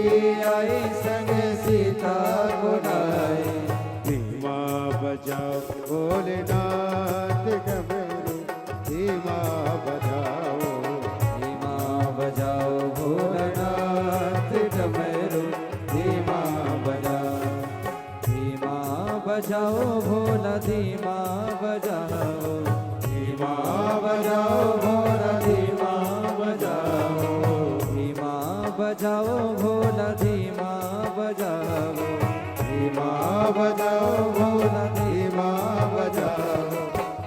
आए संग सीता को लाए। धीमा बजाओ भोलेनाथ डमरू धीमा बजाओ। धीमा बजाओ भोलेनाथ डमरू धीमा बजाओ। धीमा बजाओ भोला धीमा बजाओ। धीमा बजाओ भोला धीमा बजाओ। धीमा बजाओ भोला धीमा बजाओ। धीमा बजाओ भोला धीमा बजाओ।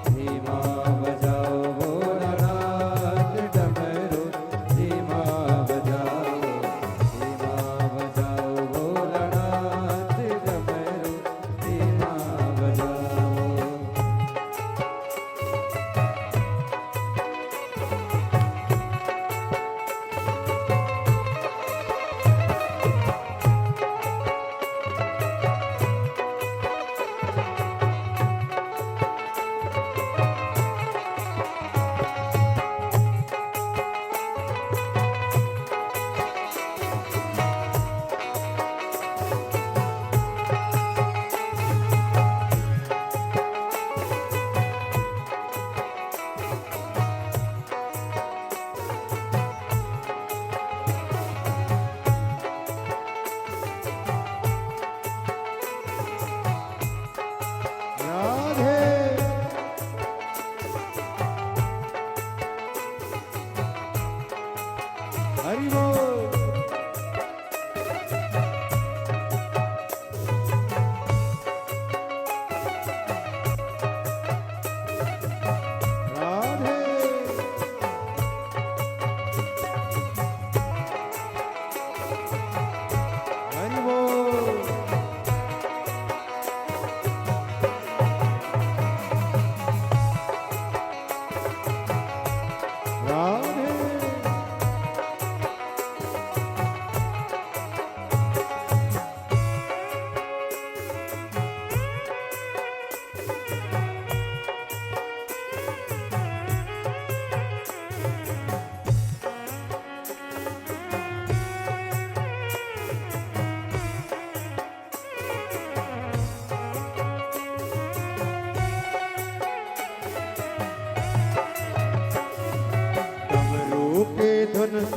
धीमा बजाओ भोलानाथ डमरू धीमा बजाओ। धीमा बजाओ भोलानाथ डमरू धीमा बजाओ।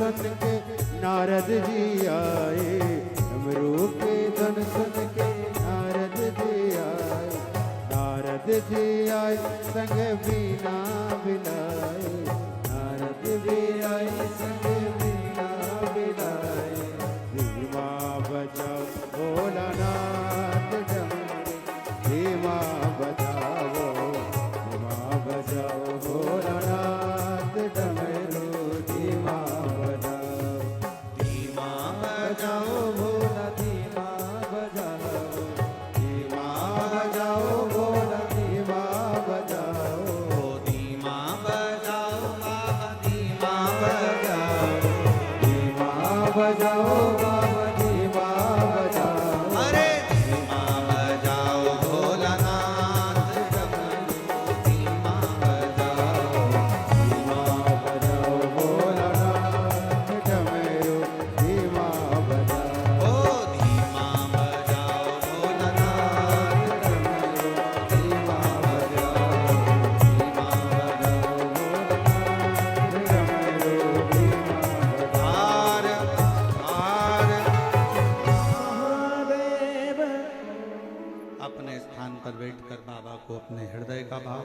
सुन के नारद जी आए, डमरू के धुन सुन के नारद जी आए, नारद जी आए संग बीना बिलाए, नारद जी आए संग बीना बिलाए, धीमा बजाओ भोलानाथ डमरू, धीमा बजाओ, धीमा बजाओ भोलानाथ डमरू, धीमा बजाओ, धीमा बजाओ भोला, धीमा बजाओ, धीमा बजाओ भोला, धीमा बजाओ, धीमा बजाओ बाबा धीमा बजाओ, धीमा बजाओ बाबा, धीमा बजाओ, अरे धीमा बजाओ भोलानाथ डमरू धीमा बजाओ, धीमा बजाओ भोलानाथ डमरू, धीमा बजाओ, ओ धीमा बजाओ भोलानाथ धीमा बजाओ, धीमा बजाओ भोलानाथ डमरू, धीमा हार हार महादेव। अपने स्थान पर बैठकर बाबा को अपने हृदय का भाव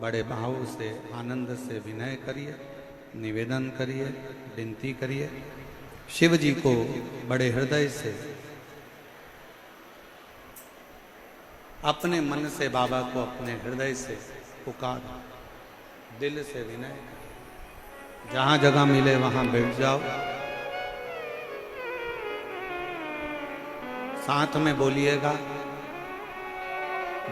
बड़े भाव से आनंद से विनय करिए, निवेदन करिए, विनती करिए। शिव जी को बड़े हृदय से अपने मन से बाबा को अपने हृदय से पुकार, दिल से विनय करिए। जहां जगह मिले वहां बैठ जाओ, साथ में बोलिएगा।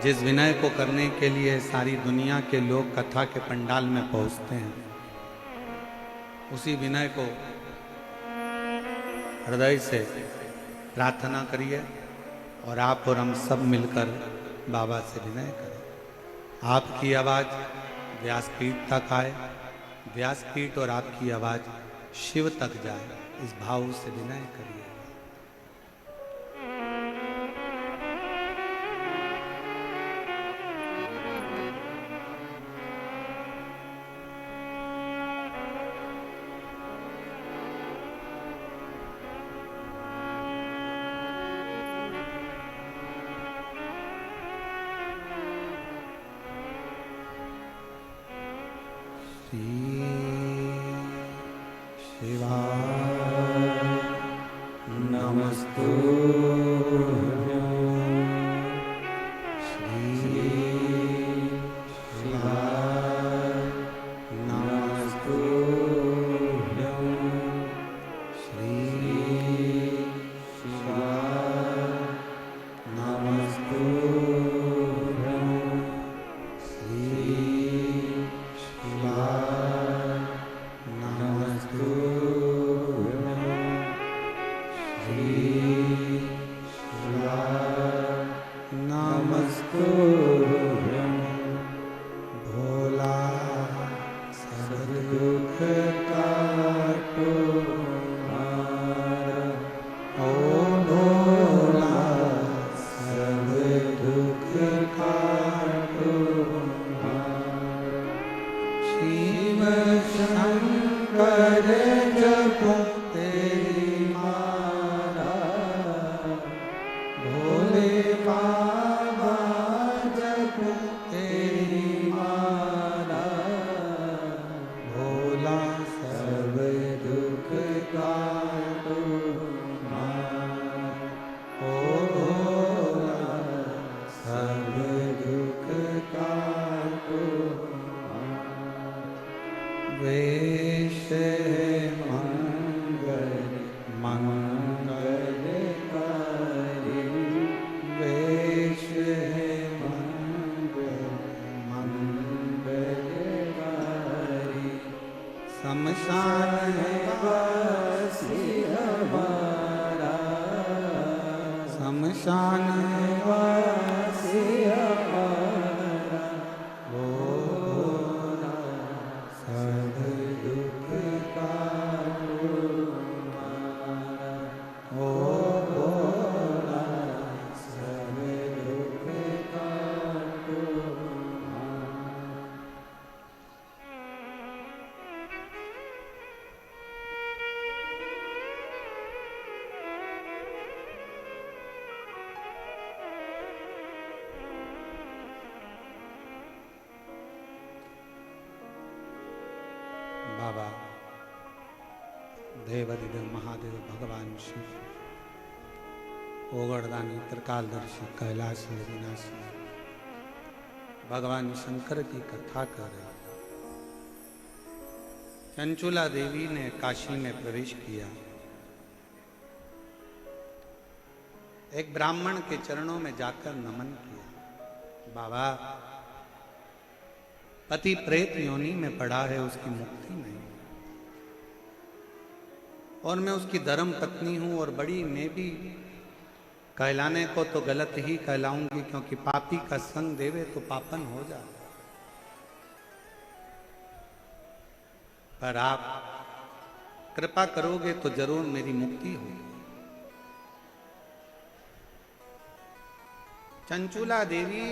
जिस विनय को करने के लिए सारी दुनिया के लोग कथा के पंडाल में पहुंचते हैं, उसी विनय को हृदय से प्रार्थना करिए और आप और हम सब मिलकर बाबा से विनय करें। आपकी आवाज़ व्यासपीठ तक आए, व्यासपीठ और आपकी आवाज़ शिव तक जाए, इस भाव से विनय करिए। शिवाय नमस्तुभ्यं, श्री शिवाय नमस्तुभ्यं, श्री शिवाय नमस्तुभ्यं, श्री शिवाय नमस्तुभ्यं, श्री शिवाय नमस्तुभ्यं, भोला सब दुख काटो हमारा, ओ भोला सब दुख काटो हमारा, शिव शंकर जपो तेरी माला, भोले बाबा जपो तेरी माला, भोला सब दुख काटो हमारा, ओ भोला सब दुख काटो हमारा, वेश मंगल मंगलकारी, वेश मंगल मंगलकारी, शमशान है वासी हमारा, शमशान वासी हमारा, भोला सब दुख काटो हमारा, ओ भोला सब दुख काटो हमारा। देवदिदेव महादेव भगवान शिव ओगड़दानी त्रिकालदर्शी कैलाश विनाशी भगवान शंकर की कथा कर रहे। चंचुला देवी ने काशी में प्रवेश किया। एक ब्राह्मण के चरणों में जाकर नमन किया। बाबा, पति प्रेत योनि में पड़ा है, उसकी मुक्ति नहीं, और मैं उसकी धर्म पत्नी हूं, और बड़ी मैं भी कहलाने को तो गलत ही कहलाऊंगी, क्योंकि पापी का संग देवे तो पापन हो जाए। पर आप कृपा करोगे तो जरूर मेरी मुक्ति होगी। चंचुला देवी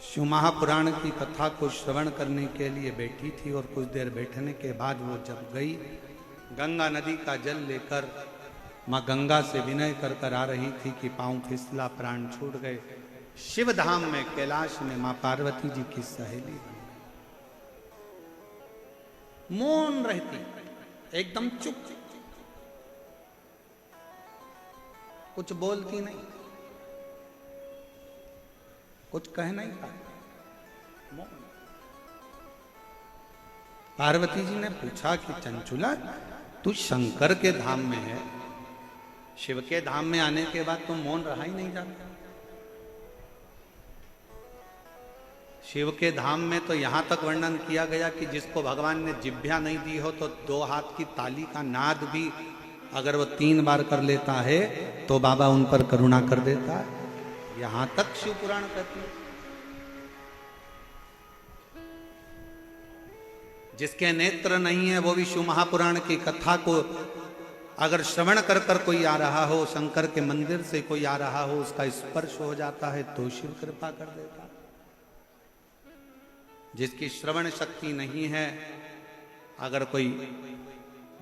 शिव महापुराण की कथा को श्रवण करने के लिए बैठी थी, और कुछ देर बैठने के बाद वो जब गई, गंगा नदी का जल लेकर माँ गंगा से विनय कर कर आ रही थी कि पांव फिसला, प्राण छूट गए। शिव धाम में कैलाश में माँ पार्वती जी की सहेली मौन रहती, एकदम चुप, कुछ बोलती नहीं, कुछ कह नहीं पाती, मौन। पार्वती जी ने पूछा कि चंचुला, तू शंकर के धाम में है, शिव के धाम में आने के बाद तुम मौन रहा ही नहीं जाता। शिव के धाम में तो यहां तक वर्णन किया गया कि जिसको भगवान ने जिह्वा नहीं दी हो तो 2 हाथ की ताली का नाद भी अगर वो 3 बार कर लेता है तो बाबा उन पर करुणा कर देता है। यहां तक शिव पुराण कहती है। जिसके नेत्र नहीं है वो भी शिव महापुराण की कथा को अगर श्रवण कर कर कोई आ रहा हो, शंकर के मंदिर से कोई आ रहा हो, उसका स्पर्श हो जाता है तो शिव कृपा कर देता। जिसकी श्रवण शक्ति नहीं है, अगर कोई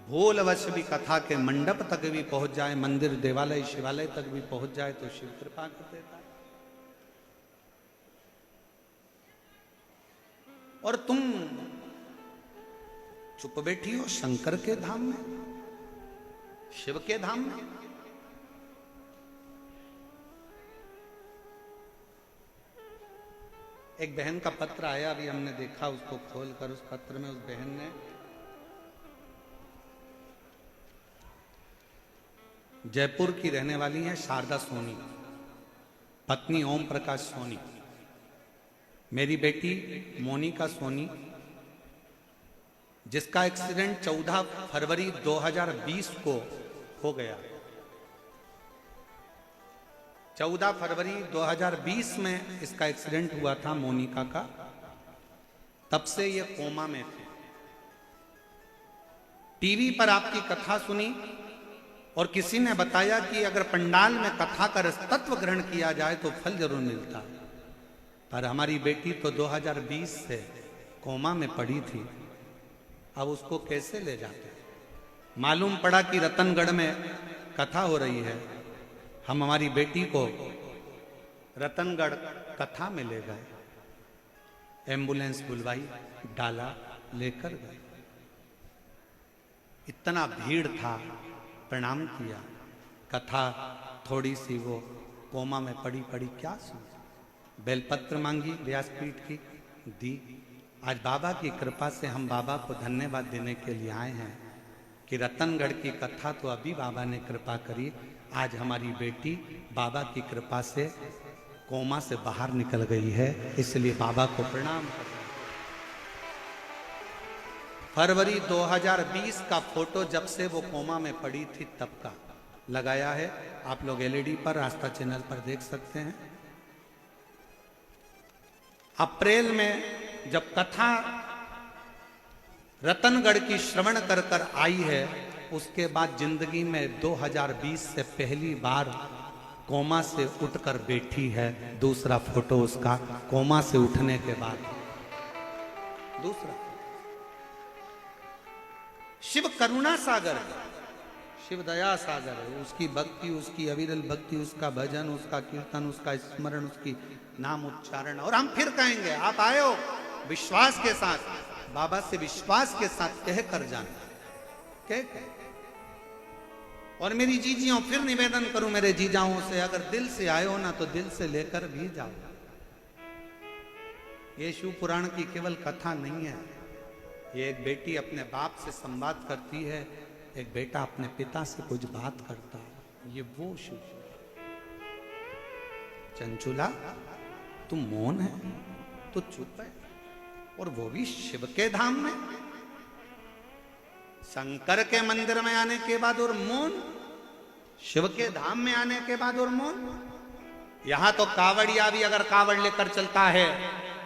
भूलवश भी कथा के मंडप तक भी पहुंच जाए, मंदिर देवालय शिवालय तक भी पहुंच जाए तो शिव कृपा कर देता है। और तुम चुप बैठी हो शंकर के धाम में, शिव के धाम में। एक बहन का पत्र आया, अभी हमने देखा उसको खोलकर। उस पत्र में उस बहन ने जयपुर की रहने वाली है शारदा सोनी, पत्नी ओम प्रकाश सोनी। मेरी बेटी मोनिका सोनी, जिसका एक्सीडेंट 14 फरवरी 2020 को हो गया। 14 फरवरी 2020 में इसका एक्सीडेंट हुआ था मोनिका का। तब से ये कोमा में थे। टीवी पर आपकी कथा सुनी और किसी ने बताया कि अगर पंडाल में कथा का रसतत्व ग्रहण किया जाए तो फल जरूर मिलता है। पर हमारी बेटी तो 2020 से कोमा में पड़ी थी, अब उसको कैसे ले जाते? मालूम पड़ा कि रतनगढ़ में कथा हो रही है। हम हमारी बेटी को रतनगढ़ कथा में ले गए, एम्बुलेंस बुलवाई, डाला, लेकर गए। इतना भीड़ था, प्रणाम किया। कथा थोड़ी सी वो कोमा में पड़ी पड़ी क्या सुनी। बेलपत्र मांगी व्यासपीठ की, दी। आज बाबा की कृपा से हम बाबा को धन्यवाद देने के लिए आए हैं कि रतनगढ़ की कथा तो अभी बाबा ने कृपा करी। आज हमारी बेटी बाबा की कृपा से कोमा से बाहर निकल गई है, इसलिए बाबा को प्रणाम कर रहे हैं। फरवरी 2020 का फोटो जब से वो कोमा में पड़ी थी तब का लगाया है। आप लोग एलईडी पर, आस्था चैनल पर देख सकते हैं। अप्रैल में जब कथा रतनगढ़ की श्रवण कर कर आई है, उसके बाद जिंदगी में 2020 से पहली बार कोमा से उठकर बैठी है। दूसरा फोटो उसका कोमा से उठने के बाद। दूसरा, शिव करुणा सागर है, शिव दया सागर है। उसकी भक्ति, उसकी अविरल भक्ति, उसका भजन, उसका कीर्तन, उसका स्मरण, उसकी नाम उच्चारण। और हम फिर कहेंगे, आप आए हो विश्वास के साथ, बाबा से विश्वास के साथ कह कर जाना, कह और मेरी जीजियों फिर निवेदन करूं मेरे जीजाओं से, अगर दिल से आए हो ना तो दिल से लेकर भी जाओ। ये शिव पुराण की केवल कथा नहीं है, ये एक बेटी अपने बाप से संवाद करती है, एक बेटा अपने पिता से कुछ बात करता है। ये वो शिव। चंचुला तू मौन है, तू चुप है, और वो भी शिव के धाम में, शंकर के मंदिर में आने के बाद और मौन, शिव के धाम में आने के बाद और मौन। यहां तो कावड़िया भी अगर कावड़ लेकर चलता है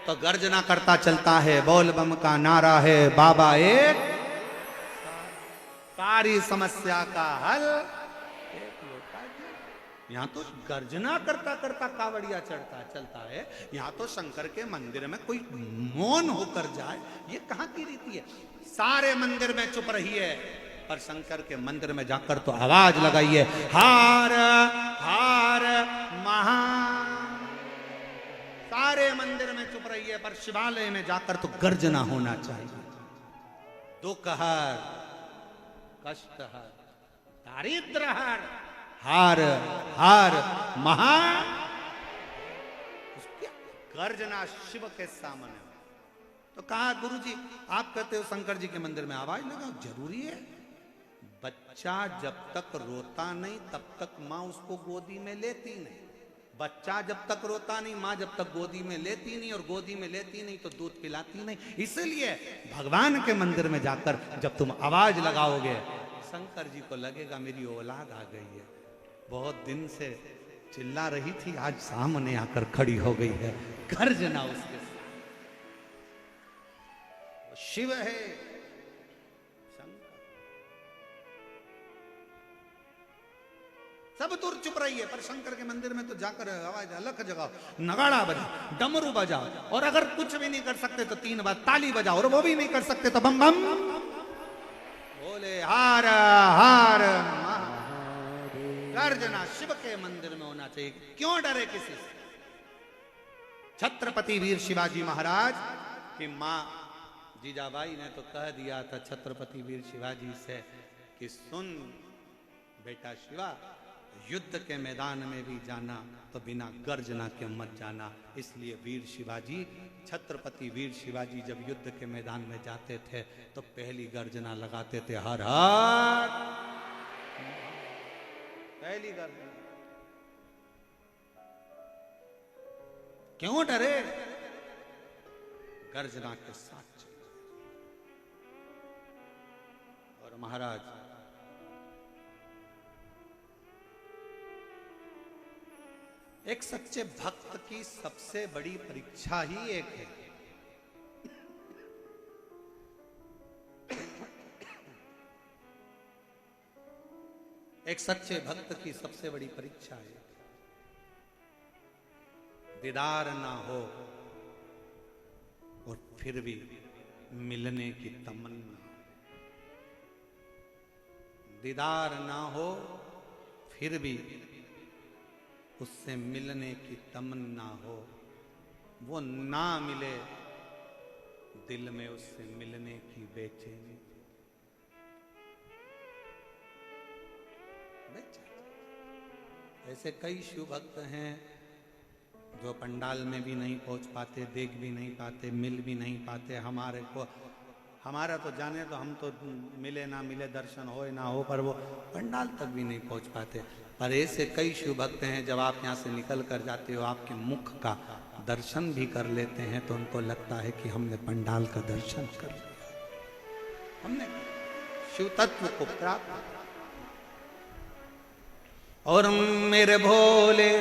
तो गर्जना करता चलता है, बोल बम का नारा है, बाबा एक, सारी समस्या का हल एक लोटा जल। यहां तो गर्जना करता करता कावड़िया चलता है, यहां तो शंकर के मंदिर में कोई मौन होकर जाए, ये कहां की रीति है? सारे मंदिर में चुप रहिए, पर शंकर के मंदिर में जाकर तो आवाज लगाइए, हार हार महा। सारे मंदिर में चुप रहिए, पर शिवालय में जाकर तो गर्जना होना चाहिए। दुख हर, कष्ट हर, दारिद्र हर, हार हार महा। गर्जना शिव के सामने। तो कहा गुरुजी आप कहते हो शंकर जी के मंदिर में आवाज लगाओ, जरूरी है। बच्चा जब तक रोता नहीं तब तक माँ उसको गोदी में लेती नहीं। बच्चा जब तक रोता नहीं, माँ जब तक गोदी में लेती नहीं, और गोदी में लेती नहीं तो दूध पिलाती नहीं। इसलिए भगवान के मंदिर में जाकर जब तुम आवाज लगाओगे, शंकर जी को लगेगा मेरी औलाद आ गई है, बहुत दिन से चिल्ला रही थी, आज सामने आकर खड़ी हो गई है। गर्जना उसके साथ। शिव है शंकर। सब दूर चुप रही है, पर शंकर के मंदिर में तो जाकर आवाज अलग जगाओ, नगाड़ा बजाओ, डमरू बजाओ, और अगर कुछ भी नहीं कर सकते तो 3 बार ताली बजाओ, और वो भी नहीं कर सकते तो बम बम बोले, हार हार गर्जना शिव के मंदिर में होना चाहिए। क्यों डरे किसी से? छत्रपति वीर शिवाजी महाराज की मां जीजाबाई ने तो कह दिया था छत्रपति वीर शिवाजी से कि सुन बेटा शिवा, युद्ध के मैदान में भी जाना तो बिना गर्जना के मत जाना। इसलिए वीर शिवाजी, छत्रपति वीर शिवाजी जब युद्ध के मैदान में जाते थे तो पहली गर्जना लगाते थे, हर हर। पहली गर्जना। क्यों डरे? गर्जना के साथ। और महाराज एक सच्चे भक्त की सबसे बड़ी परीक्षा ही एक है, एक सच्चे भक्त की सबसे बड़ी परीक्षा है दीदार ना हो और फिर भी मिलने की तमन्ना। दीदार ना हो फिर भी उससे मिलने की तमन्ना हो, वो ना मिले दिल में उससे मिलने की बेचैनी। ऐसे कई शिव भक्त हैं जो पंडाल में भी नहीं पहुंच पाते, देख भी नहीं पाते, मिल भी नहीं पाते। हमारा तो जाने तो हम तो मिले ना मिले, दर्शन हो ना हो, पर वो पंडाल तक भी नहीं पहुंच पाते। पर ऐसे कई शिव भक्त हैं जब आप यहाँ से निकल कर जाते हो, आपके मुख का दर्शन भी कर लेते हैं तो उनको लगता है कि हमने पंडाल का दर्शन कर लिया, हमने शिव तत्व को प्राप्त। और मेरे भोले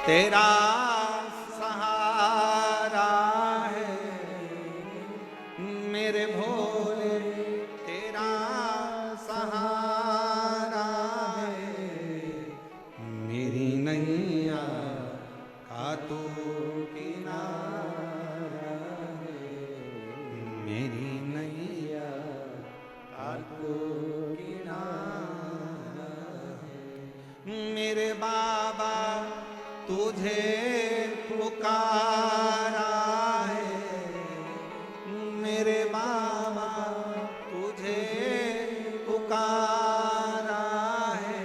तेरा सहारा है, मेरे भोले तेरा सहारा है, मेरी नैया का तू किनारा है, मेरी नैया का तू किनारा है। मेरे बाबा तुझे पुकारा है, मेरे बाबा तुझे पुकारा है,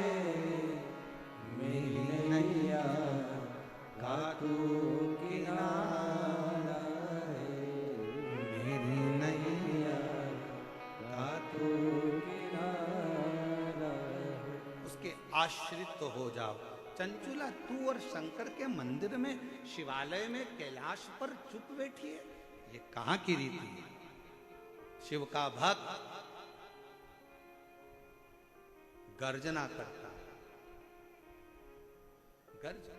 आश्रित हो जाओ। चंचुला तू और शंकर के मंदिर में, शिवालय में, कैलाश पर चुप बैठी है, ये कहां की रीति है? शिव का भक्त गर्जना करता है, गर्जना।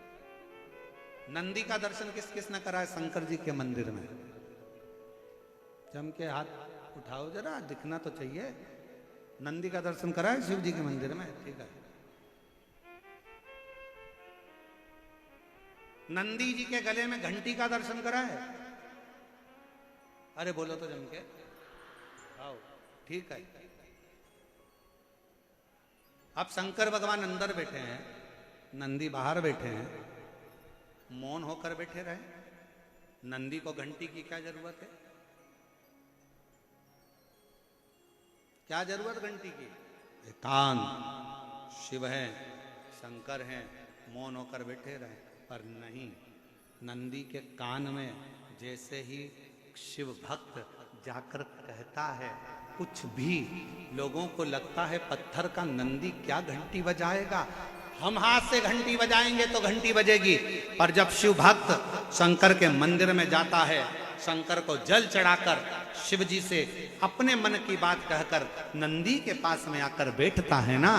नंदी का दर्शन किस किस ने करा है शंकर जी के मंदिर में? जम के हाथ उठाओ जरा, दिखना तो चाहिए। नंदी का दर्शन करा है शिव जी के मंदिर में? ठीक है। नंदी जी के गले में घंटी का दर्शन करा है? अरे बोलो तो जम के, आओ। ठीक है। अब शंकर भगवान अंदर बैठे हैं, नंदी बाहर बैठे हैं, मौन होकर बैठे रहे। नंदी को घंटी की क्या जरूरत है? क्या जरूरत घंटी की? एकांत शिव है, शंकर हैं, मौन होकर बैठे रहे। पर नहीं, नंदी के कान में जैसे ही शिव भक्त जाकर कहता है कुछ भी, लोगों को लगता है पत्थर का नंदी क्या घंटी बजाएगा, हम हाथ से घंटी बजाएंगे तो घंटी बजेगी। पर जब शिव भक्त शंकर के मंदिर में जाता है, शंकर को जल चढ़ाकर शिव जी से अपने मन की बात कहकर नंदी के पास में आकर बैठता है ना,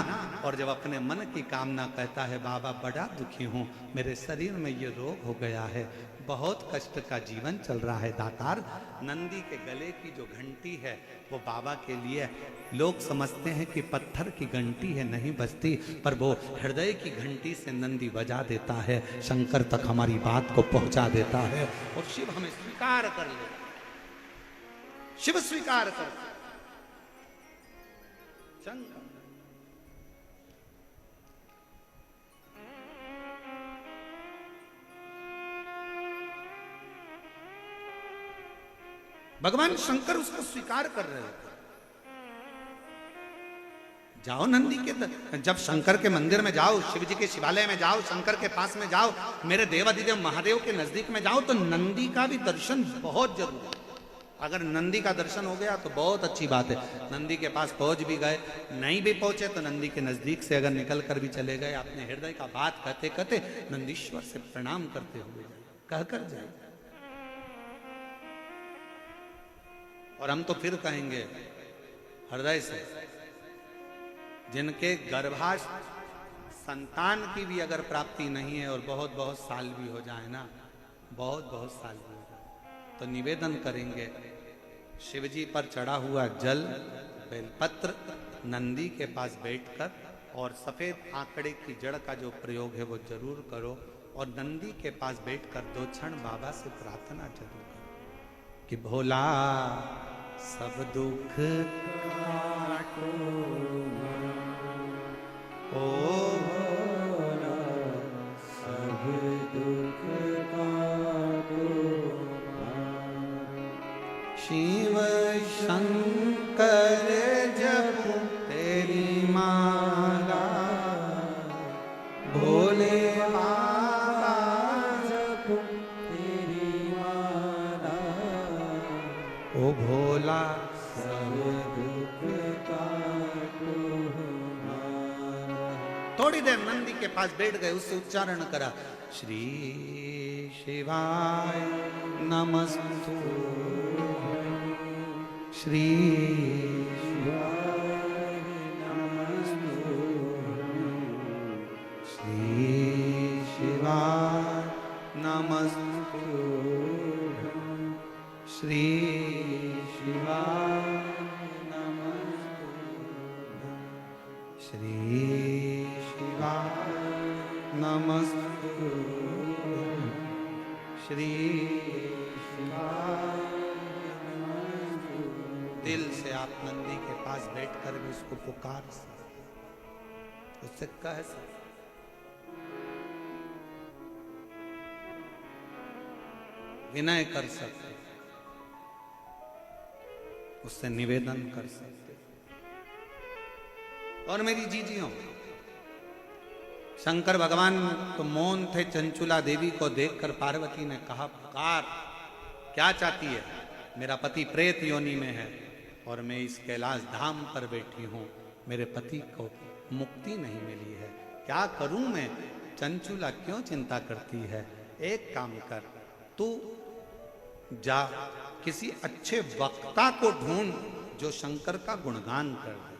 और जब अपने मन की कामना कहता है, बाबा बड़ा दुखी हूं, मेरे शरीर में ये रोग हो गया है, बहुत कष्ट का जीवन चल रहा है दातार, नंदी के गले की जो घंटी है वो बाबा के लिए, लोग समझते हैं कि पत्थर की घंटी है, नहीं बजती, पर वो हृदय की घंटी से नंदी बजा देता है, शंकर तक हमारी बात को पहुंचा देता है, और शिव हमें स्वीकार कर ले, शिव स्वीकार कर। शंकर भगवान शंकर उसको स्वीकार कर रहे थे। जाओ नंदी के, जब शंकर के मंदिर में जाओ, शिव जी के शिवालय में जाओ, शंकर के पास में जाओ, मेरे देवाधिदेव महादेव के नजदीक में जाओ, तो नंदी का भी दर्शन बहुत जरूरी है। अगर नंदी का दर्शन हो गया तो बहुत अच्छी बात है। नंदी के पास पहुंच भी गए, नहीं भी पहुंचे तो नंदी के नजदीक से अगर निकल कर भी चले गए, अपने हृदय का बात कहते कहते नंदीश्वर से प्रणाम करते हुए कहकर जाए। और हम तो फिर कहेंगे हृदय से, जिनके गर्भाश संतान की भी अगर प्राप्ति नहीं है और बहुत बहुत साल भी हो जाए ना, बहुत बहुत साल भी हो जाए, तो निवेदन करेंगे शिव जी पर चढ़ा हुआ जल, बेलपत्र, नंदी के पास बैठकर, और सफेद आंकड़े की जड़ का जो प्रयोग है वो जरूर करो, और नंदी के पास बैठकर 2 क्षण बाबा से प्रार्थना जरूर करो कि भोला सब दुख काटो, ओ भोला सब दुख काटो, शिव शंकर जप तेरी माला, भोले बाबा जप तेरी माला, ओ भोला सब दुख काटो हमारा। थोड़ी देर नंदी के पास बैठ गए, उससे उच्चारण करा, श्री शिवाय नमस्तु, श्री शिवाय नमस्तु, श्री शिवाय नमस्तु, श्री शिवाय नमस्तु, श्री शिवाय नमस्तु, श्री शिवाय। दिल से आप नंदी के पास बैठकर भी उसको पुकार सकते, उससे कह सकते, विनय कर सकते, उससे निवेदन कर सकते। और मेरी जीजियों, शंकर भगवान तो मौन थे, चंचुला देवी को देखकर पार्वती ने कहा, पुकार, क्या चाहती है? मेरा पति प्रेत योनि में है और मैं इस कैलाश धाम पर बैठी हूं, मेरे पति को मुक्ति नहीं मिली है, क्या करूं मैं? चंचुला क्यों चिंता करती है? एक काम कर, तू जा किसी अच्छे वक्ता को ढूंढ जो शंकर का गुणगान कर दे,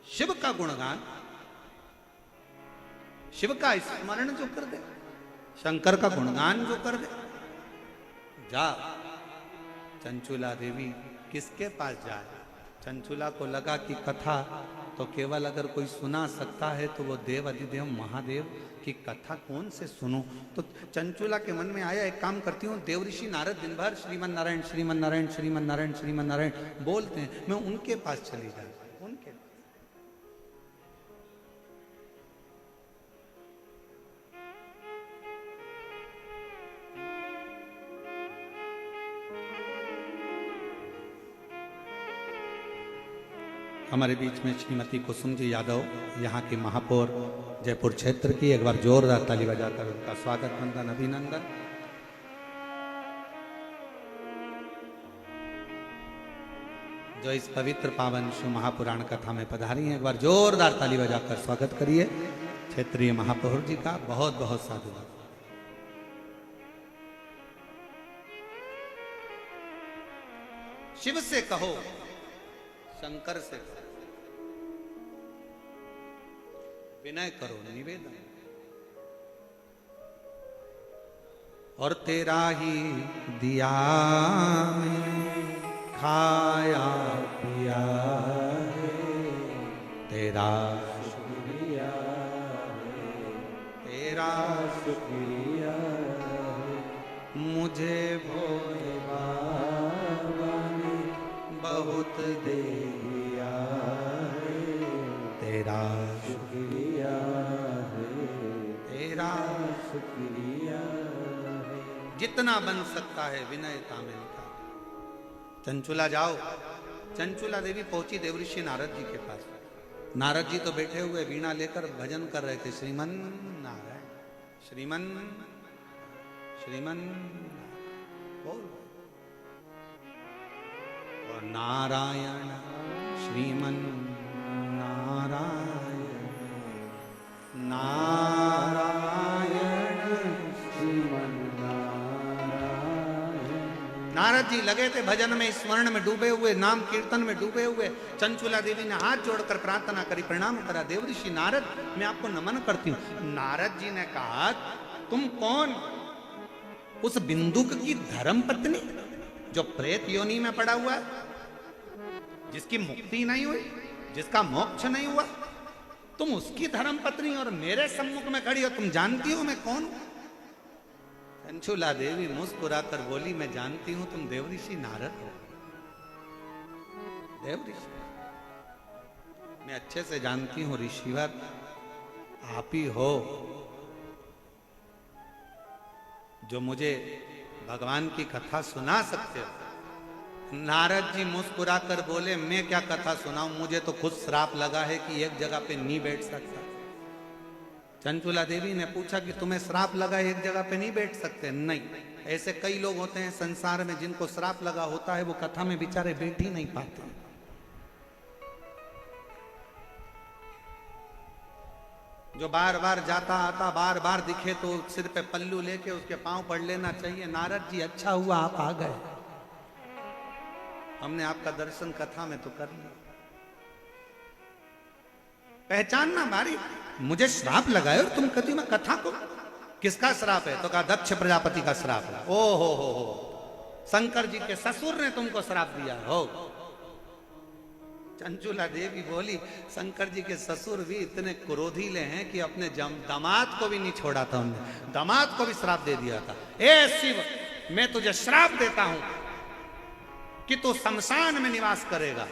शिव का गुणगान, शिव का स्मरण जो कर दे, शंकर का गुणगान जो कर दे। जा। चंचुला देवी किसके पास जाए? चंचुला को लगा कि कथा तो केवल अगर कोई सुना सकता है तो वो देव अधिदेव महादेव की कथा कौन से सुनूं? तो चंचुला के मन में आया, एक काम करती हूँ, देव ऋषि नारद दिन भर श्रीमन नारायण श्रीमन नारायण श्रीमन नारायण श्रीमन नारायण बोलते हैं, मैं उनके पास चली जाऊँ। उनके हमारे बीच में श्रीमती कुसुम जी यादव, यहाँ की महापौर जयपुर क्षेत्र की, एक बार जोरदार ताली बजाकर उनका स्वागत, वंदन, अभिनंदन। जो इस पवित्र पावन शिव महापुराण कथा में पधारी हैं, एक बार जोरदार ताली बजाकर स्वागत करिए क्षेत्रीय महापौर जी का। बहुत बहुत साधुवाद। शिव से कहो, शंकर से कहो, विनय करो, निवेदन, और तेरा ही दिया खाया पिया तेरा शुक्रिया, तेरा शुक्रिया, मुझे भोले बाबा ने बहुत दे दिया, तेरा शुक्रिया है, तेरा शुक्रिया है। जितना बन सकता है विनयता में लिखा। चंचुला जाओ। चंचुला देवी पहुंची देवऋषि नारद जी के पास। नारद जी तो बैठे हुए वीणा लेकर भजन कर रहे थे, श्रीमन नारायण श्रीमन श्रीमन बोल, और नारायण श्रीमन नारायण नारायण श्रीमन नारायण। नारद जी लगे थे भजन में, स्मरण में डूबे हुए, नाम कीर्तन में डूबे हुए। चंचुला देवी ने हाथ जोड़कर प्रार्थना करी, प्रणाम करा, देवऋषि नारद मैं आपको नमन करती हूँ। नारद जी ने कहा, तुम कौन? उस बिंदुक की धर्म पत्नी जो प्रेत योनि में पड़ा हुआ है, जिसकी मुक्ति नहीं हुई, जिसका मोक्ष नहीं हुआ, तुम उसकी धर्म पत्नी और मेरे सम्मुख में खड़ी हो, तुम जानती हो मैं कौन हूं? चंचुला देवी मुस्कुराकर बोली, मैं जानती हूं तुम देवऋषि नारद हो। देवऋषि मैं अच्छे से जानती हूं, ऋषिवर आप ही हो जो मुझे भगवान की कथा सुना सकते हो। नारद जी मुस्कुराकर बोले, मैं क्या कथा सुनाऊं, मुझे तो खुद श्राप लगा है कि एक जगह पे नहीं बैठ सकता। चंचुला देवी ने पूछा कि तुम्हें श्राप लगा है, एक जगह पे नहीं बैठ सकते? नहीं, ऐसे कई लोग होते हैं संसार में जिनको श्राप लगा होता है, वो कथा में बेचारे बैठ ही नहीं पाते। जो बार बार जाता आता, बार बार दिखे तो सिर पे पल्लू लेके उसके पांव पड़ लेना चाहिए। नारद जी अच्छा हुआ आप आ गए, हमने आपका दर्शन कथा में तो कर लिया। पहचानना भारी, मुझे श्राप लगाए और तुम कहती मैं कथा को। किसका श्राप है? तो कहा दक्ष प्रजापति का श्राप है। ओ हो, शंकर जी के ससुर ने तुमको श्राप दिया हो। चंचुला देवी बोली, शंकर जी के ससुर भी इतने क्रोधीले हैं कि अपने दामाद को भी नहीं छोड़ा था, उन्होंने दामाद को भी श्राप दे दिया था। ए शिव, मैं तुझे श्राप देता हूं कि तू शमशान में निवास करेगा।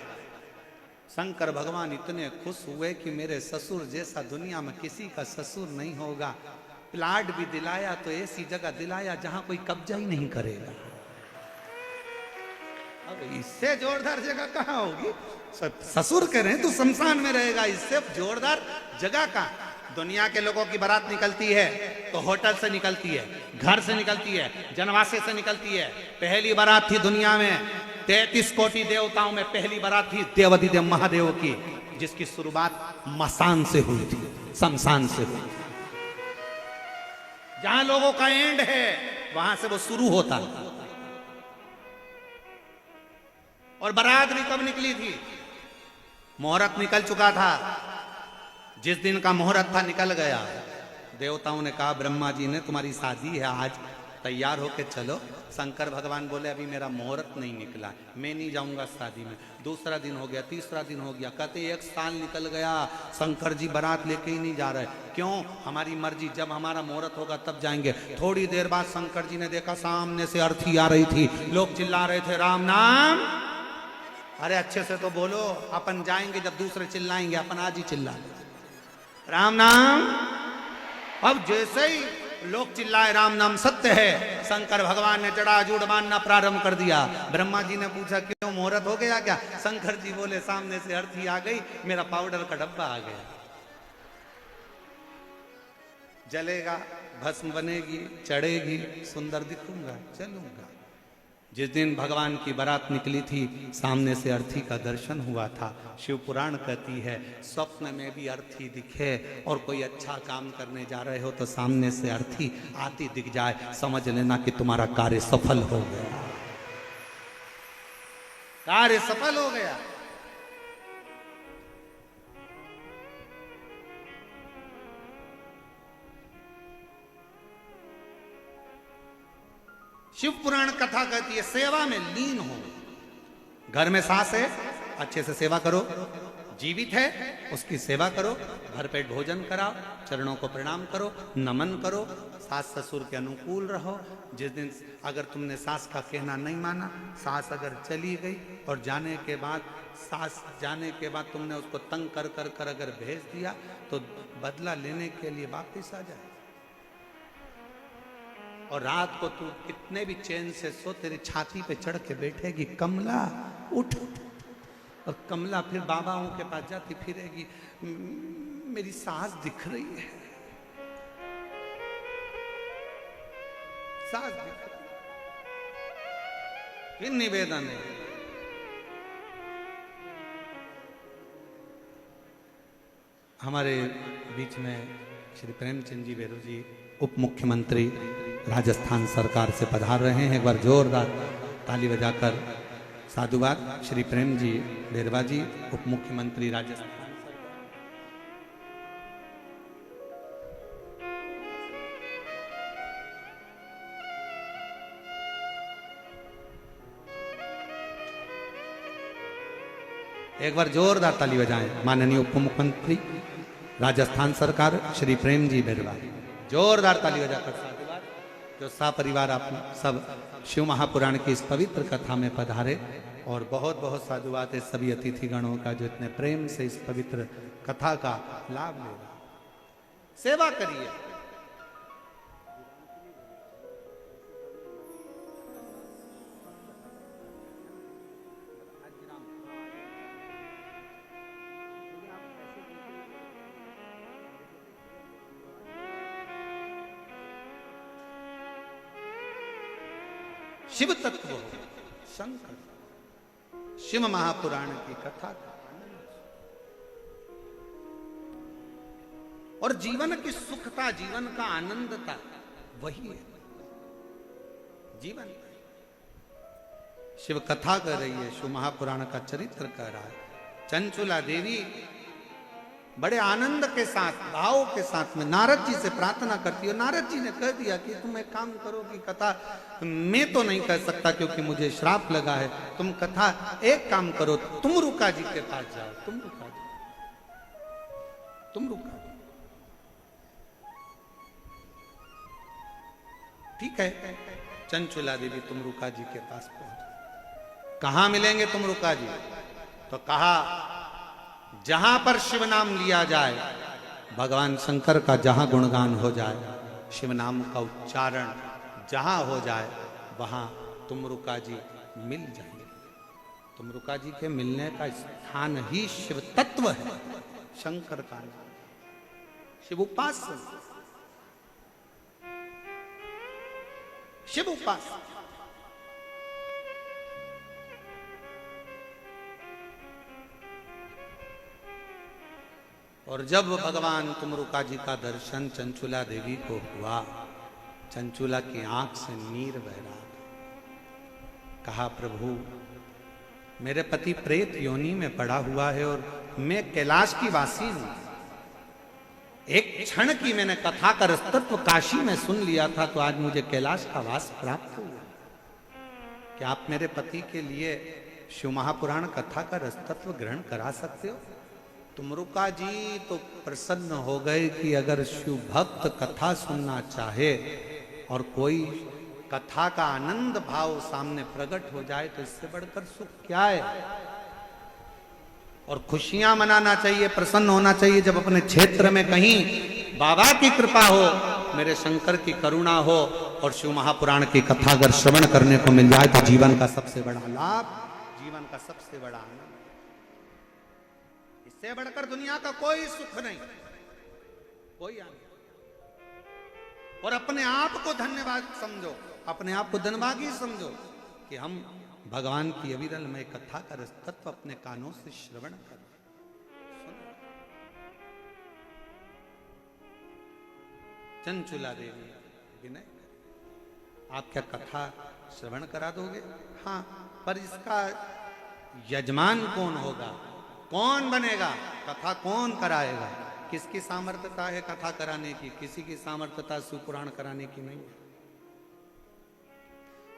शंकर भगवान इतने खुश हुए कि मेरे ससुर जैसा दुनिया में किसी का ससुर नहीं होगा। प्लाट भी दिलाया तो ऐसी जगह दिलाया जहां कोई कब्जा ही नहीं करेगा। अब इससे जोरदार जगह कहां होगी? ससुर कह रहे हैं तू शमशान में रहेगा, इससे जोरदार जगह कहां? दुनिया के लोगों की बारात निकलती है तो होटल से निकलती है, घर से निकलती है, जनवासे से निकलती है। पहली बारात थी दुनिया में 33 कोटि देवताओं में पहली बारात थी देवाधिदेव महादेव की। जिसकी शुरुआत मसान से हुई थी, शमशान से हुई। जहां लोगों का एंड है वहां से वो शुरू होता है। और बारात भी कब निकली थी? मुहूर्त निकल चुका था। जिस दिन का मुहूर्त था निकल गया। देवताओं ने कहा ब्रह्मा जी ने तुम्हारी शादी है आज, तैयार होके चलो। शंकर भगवान बोले अभी मेरा मुहूर्त नहीं निकला, मैं नहीं जाऊंगा शादी में। दूसरा दिन हो गया, तीसरा दिन हो गया, कहते 1 साल निकल गया, शंकर जी बारात लेके ही नहीं जा रहे। क्यों? हमारी मर्जी, जब हमारा मुहूर्त होगा तब जाएंगे। थोड़ी देर बाद शंकर जी ने देखा सामने से अर्थी आ रही थी, लोग चिल्ला रहे थे राम नाम। अरे अच्छे से तो बोलो, अपन जाएंगे जब दूसरे चिल्लाएंगे, अपन आज ही चिल्ला राम नाम। अब जैसे ही लोग चिल्लाए राम नाम सत्य है, शंकर भगवान ने जड़ा जूड़ मानना प्रारंभ कर दिया। ब्रह्मा जी ने पूछा क्यों मुहूर्त हो गया क्या? शंकर जी बोले सामने से अर्थी आ गई, मेरा पाउडर का डब्बा आ गया। जलेगा, भस्म बनेगी, चढ़ेगी, सुंदर दिखूंगा, चलूंगा। जिस दिन भगवान की बारात निकली थी सामने से अर्थी का दर्शन हुआ था। शिव पुराण कहती है स्वप्न में भी अर्थी दिखे और कोई अच्छा काम करने जा रहे हो तो सामने से अर्थी आती दिख जाए, समझ लेना कि तुम्हारा कार्य सफल हो गया, कार्य सफल हो गया। शिव पुराण कथा कहती है सेवा में लीन हो। घर में सास है, अच्छे से सेवा करो। जीवित है, उसकी सेवा करो। भर पेट भोजन कराओ, चरणों को प्रणाम करो, नमन करो। सास ससुर के अनुकूल रहो। जिस दिन अगर तुमने सास का कहना नहीं माना, सास अगर चली गई और जाने के बाद सास जाने के बाद तुमने उसको तंग कर कर कर अगर भेज दिया तो बदला लेने के लिए वापिस आ जाए। और रात को तू कितने भी चैन से सो, तेरी छाती पे चढ़ के बैठेगी कमला उठ, और कमला फिर बाबाओं के पास जाती फिरेगी, मेरी सास दिख रही है, सास दिख रही है। फिर निवेदन है, हमारे बीच में श्री प्रेमचंद जी बेरू जी उप मुख्यमंत्री राजस्थान सरकार से पधार रहे हैं। एक बार जोरदार ताली बजाकर साधुवाद। श्री प्रेम जी बेरवा जी उप मुख्यमंत्री राजस्थान। एक बार जोरदार ताली बजाएं माननीय उप मुख्यमंत्री राजस्थान सरकार श्री प्रेम जी बेरवा। जोरदार ताली बजाकर साधुवाद। जो सपरिवार आप सब शिव महापुराण की इस पवित्र कथा में पधारे, और बहुत बहुत साधुवाद है सभी अतिथि गणों का जो इतने प्रेम से इस पवित्र कथा का लाभ ले रहे। सेवा करिए। शिव तत्व शंकर, शिव महापुराण की कथा और जीवन की सुखता, जीवन का आनंदता वही है जीवन। शिव कथा कर रही है, शिव महापुराण का चरित्र कर रहा है। चंचुला देवी बड़े आनंद के साथ, भाव के साथ में नारद जी से प्रार्थना करती है। नारद जी ने कह दिया कि तुम एक काम करो कि कथा मैं तो नहीं कर सकता क्योंकि मुझे श्राप लगा है, तुम कथा एक काम करो, तुम रुका जी के पास जाओ, तुम रुका जी, तुम रुका। ठीक है, चंचुला देवी तुम रुका जी के पास पहुंच। कहां मिलेंगे तुम रुका जी? तो कहा जहां पर शिव नाम लिया जाए, भगवान शंकर का जहां गुणगान हो जाए, शिव नाम का उच्चारण जहां हो जाए, वहां तुमरुका जी मिल जाएंगे। तुमरुका जी के मिलने का स्थान ही शिव तत्व है, शंकर का नाम, शिव उपास्य, शिव उपास्य। और जब भगवान तुमरुका जी का दर्शन चंचुला देवी को हुआ, चंचुला की आंख से नीर बह रहा था। कहा, प्रभु मेरे पति प्रेत योनि में पड़ा हुआ है और मैं कैलाश की वासी हूं। एक क्षण की मैंने कथा का रसतत्व काशी में सुन लिया था, तो आज मुझे कैलाश का वास प्राप्त हुआ। क्या आप मेरे पति के लिए शिव महापुराण कथा का रसतत्व ग्रहण करा सकते हो? तुमरुका जी तो प्रसन्न हो गए कि अगर शिव भक्त कथा सुनना चाहे और कोई कथा का आनंद भाव सामने प्रकट हो जाए तो इससे बढ़कर सुख क्या है। और खुशियां मनाना चाहिए, प्रसन्न होना चाहिए जब अपने क्षेत्र में कहीं बाबा की कृपा हो, मेरे शंकर की करुणा हो और शिव महापुराण की कथा अगर श्रवण करने को मिल जाए तो जीवन का सबसे बड़ा लाभ, जीवन का सबसे बड़ा आनंद। इससे बढ़कर दुनिया का कोई सुख नहीं, कोई आनंद। और अपने आप को धन्यवाद समझो, अपने आप को धनभागी समझो कि हम भगवान की अविरल में कथा का रसतत्व अपने कानों से श्रवण कर। चंचुला देवी, विनय, आप क्या कथा श्रवण करा दोगे? हाँ, पर इसका यजमान कौन होगा, कौन बनेगा, कथा कौन कराएगा? किसकी सामर्थ्यता है कथा कराने की? किसी की सामर्थ्यता शिवपुराण कराने की नहीं।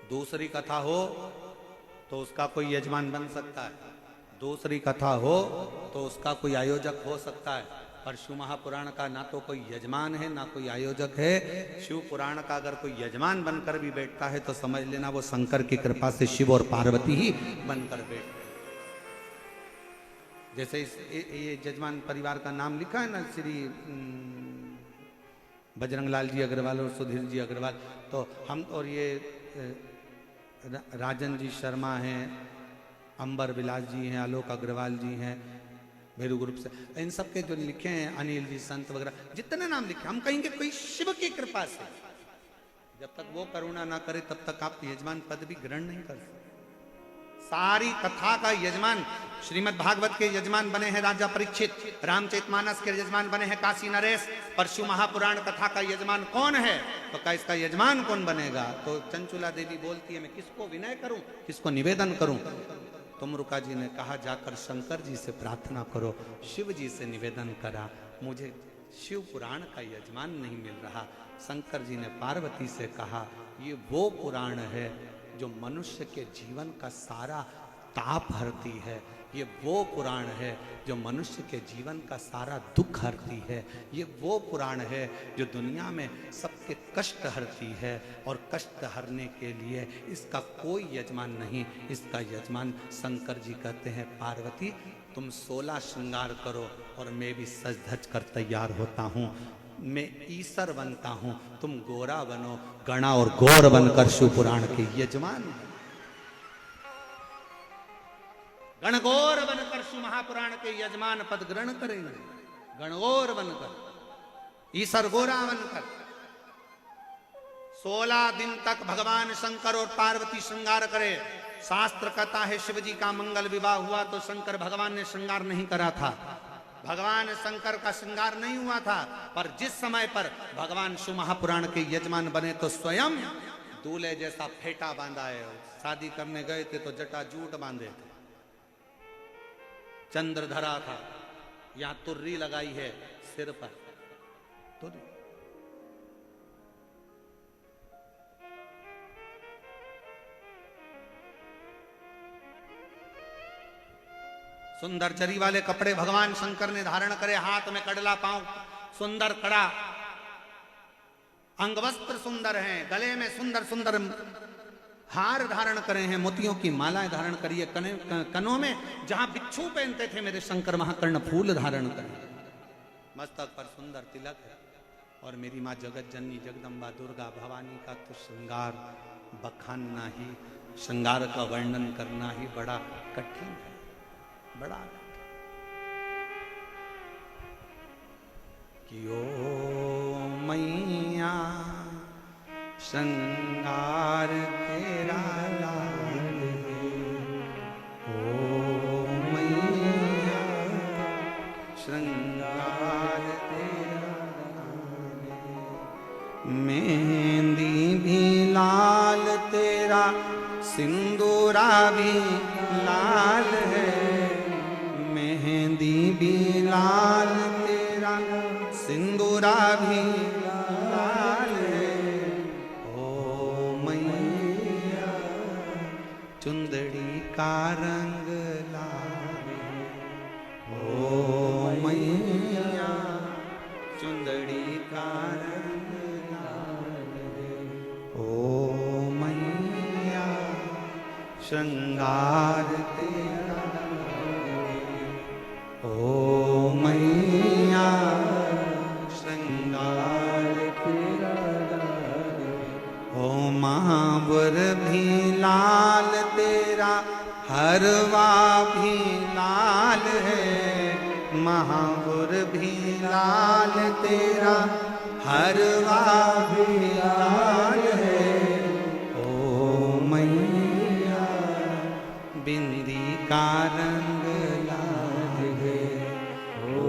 दूसरी कथा हो तो उसका कोई यजमान बन सकता है, दूसरी कथा हो तो उसका कोई आयोजक हो सकता है, पर शिव महापुराण का ना तो कोई यजमान है ना कोई आयोजक है। शिव पुराण का अगर कोई यजमान बनकर भी बैठता है तो समझ लेना वो शंकर की कृपा से शिव और पार्वती ही बनकर बैठते। जैसे ये यजमान परिवार का नाम लिखा है ना, श्री बजरंग लाल जी अग्रवाल और सुधीर जी अग्रवाल, तो हम और ये राजन जी शर्मा हैं, अंबर विलास जी हैं, आलोक अग्रवाल जी हैं भैरू ग्रुप से, इन सब के जो लिखे हैं, अनिल जी संत वगैरह जितने नाम लिखे, हम कहेंगे कोई शिव की कृपा से। जब तक वो करुणा ना करे तब तक आप यजमान पद भी ग्रहण नहीं कर सकते। सारी कथा का यजमान श्रीमद् भागवत के यजमान बने हैं राजा परीक्षित, रामचरितमानस के यजमान बने हैं काशी नरेश, परशु महापुराण कथा का यजमान कौन है? तो क्या इसका यजमान कौन बनेगा? तो चंचुला देवी बोलती है, मैं किसको विनय करूं, किसको निवेदन करूं? तुमरुका जी ने कहा, जाकर शंकर जी से प्रार्थना करो। शिव जी से निवेदन करा, मुझे शिव पुराण का यजमान नहीं मिल रहा। शंकर जी ने पार्वती से कहा, ये वो पुराण है जो मनुष्य के जीवन का सारा ताप हरती है, ये वो पुराण है जो मनुष्य के जीवन का सारा दुख हरती है, ये वो पुराण है जो दुनिया में सबके कष्ट हरती है, और कष्ट हरने के लिए इसका कोई यजमान नहीं, इसका यजमान शंकर जी कहते हैं, पार्वती तुम 16 श्रृंगार करो और मैं भी सज धज कर तैयार होता हूँ, मैं ईसर बनता हूं, तुम गोरा बनो, गणा और गौर बनकर शिव पुराण के यजमान, गणगौर बनकर शिव महापुराण के यजमान पद ग्रहण करेंगे, गणगौर बनकर, ईसर गोरा बनकर। 16 दिन तक भगवान शंकर और पार्वती श्रृंगार करे। शास्त्र कहता है शिव जी का मंगल विवाह हुआ तो शंकर भगवान ने श्रृंगार नहीं करा था, भगवान शंकर का श्रृंगार नहीं हुआ था, पर जिस समय पर भगवान शिव महापुराण के यजमान बने तो स्वयं दूल्हे जैसा फेटा बांधा है। शादी करने गए थे तो जटा जूट बांधे थे, चंद्र धरा था, यहां तुर्री लगाई है सिर पर, तुर्री। सुंदर चरी वाले कपड़े भगवान शंकर ने धारण करे, हाथ में कड़ला, पांव सुंदर कड़ा, अंगवस्त्र सुंदर हैं, गले में सुंदर सुंदर हार धारण करे हैं, मोतियों की मालाएं धारण करिए, कनों में जहां बिच्छू पहनते थे मेरे शंकर महाकर्ण फूल धारण करें, मस्तक पर सुंदर तिलक है। और मेरी माँ जगत जननी जगदम्बा दुर्गा भवानी का तो श्रृंगार बखानना ही, श्रृंगार का वर्णन करना ही बड़ा कठिन है, बड़ा कि ओ मैया श्रृंगार तेरा लाल है, ओ मैया श्रृंगार मेहंदी भी लाल तेरा सिंदूरा भी लाल है, मेहंदी भी लाल तेरा सिंदूरा भी लाल है। ओ मैया चुंदड़ी का रंग लाल, ओ मैया चुंदड़ी का रंग लाल है। ओ मैया श्रृंगार तेरा, ओ मैया श्रृंगार तेरा, ओ महावर भी लाल तेरा हरवा भी लाल है, महावर भी लाल तेरा हरवा भी लाल है। ओ मैया बिंदी का रंग लाल है, ओ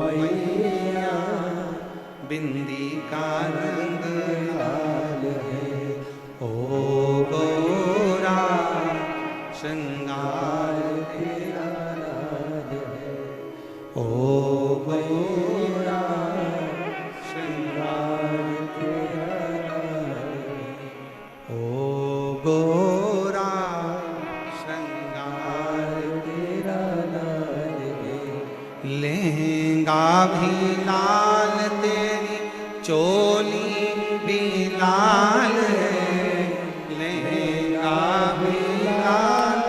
मैया बिंदी का रंग लाल है। ओ गोरा श्रृंगार तेरा लाल है, ओ गोरा श्रृंगार तेरा लाल है, ओ गोरा श्रृंगार तेरा लाल है। लहंगा भी लाल तेरी चोली भी लाल है, लहंगा भी लाल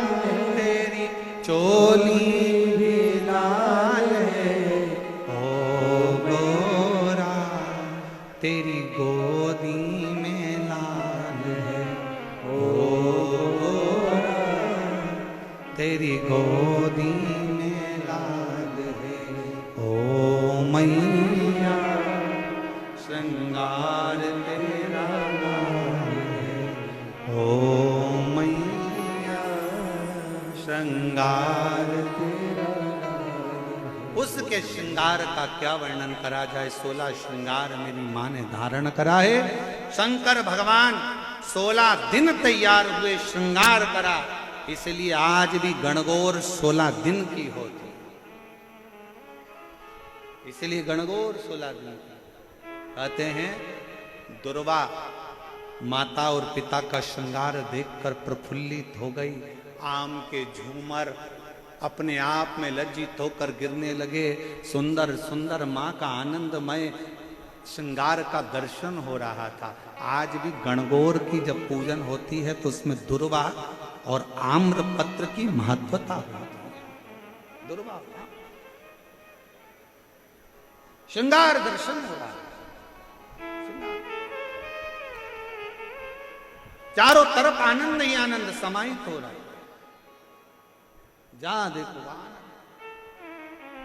तेरी चोली भी लाल है। ओ गोरा तेरी गोदी में लाल है, ओ गोरा तेरी गोदी में लाल है। ओ मैया श्रृंगार तेरा लाल है, ओ मैया श्रृंगार तेरा लाल है। उसके श्रृंगार का क्या वर्णन करा जाए। 16 श्रृंगार मेरी माँ ने धारण करा है। शंकर भगवान 16 दिन तैयार हुए, श्रृंगार करा, इसलिए आज भी गणगौर 16 दिन की होती, इसलिए गणगौर 16 दिन की। कहते हैं दुर्वा माता और पिता का श्रृंगार देखकर प्रफुल्लित हो गई। आम के झूमर अपने आप में लज्जित होकर गिरने लगे। सुंदर सुंदर माँ का आनंदमय श्रृंगार का दर्शन हो रहा था। आज भी गणगौर की जब पूजन होती है तो उसमें दुर्वा और आम्र पत्र की महत्वता होती है। दुर्वा श्रृंगार दर्शन हो रहा है, चारों तरफ आनंद ही आनंद समाहित हो रहा है। जहां देखो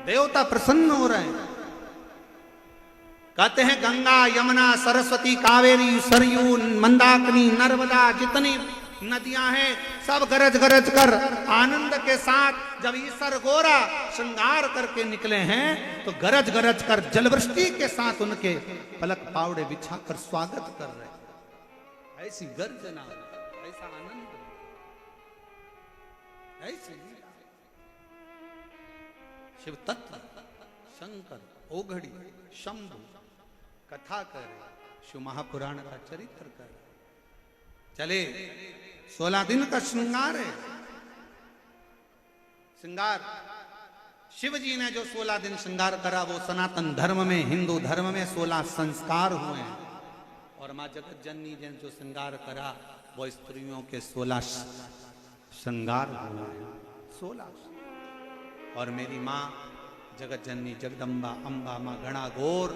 देवता प्रसन्न हो रहे हैं। कहते हैं गंगा यमुना सरस्वती कावेरी सरयू मंदाकिनी नर्मदा जितनी नदियां हैं सब गरज गरज कर आनंद के साथ जब ईश्वर गोरा श्रृंगार करके निकले हैं तो गरज गरज कर जलवृष्टि के साथ उनके पलक पावड़े बिछाकर स्वागत कर रहे हैं। ऐसी गर्जना, ऐसा आनंद, ऐसी शिव तत्व शंकर ओघड़ी शंभु कथा करे, शिव महापुराण का चरित्र करे। चले 16 दिन का श्रृंगार है। श्रृंगार शिव जी ने जो 16 दिन श्रृंगार करा वो सनातन धर्म में, हिंदू धर्म में 16 संस्कार हुए हैं। और माँ जगत जननी ने जो श्रृंगार करा वो स्त्रियों के 16 श्रृंगार हुए हैं। 16। और मेरी माँ जगत जननी जगदम्बा अम्बा माँ गणा गौर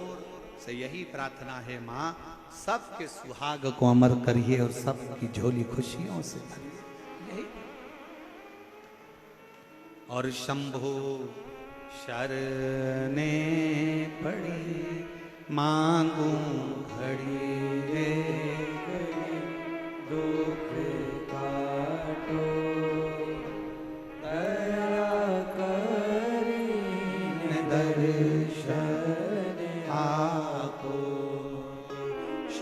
से यही प्रार्थना है, माँ सबके सुहाग को अमर करिए और सबकी झोली खुशियों से भरिए। और शंभु शरने पड़ी मांगू घड़ी रे दुख काटो दया करी दर्शन आपो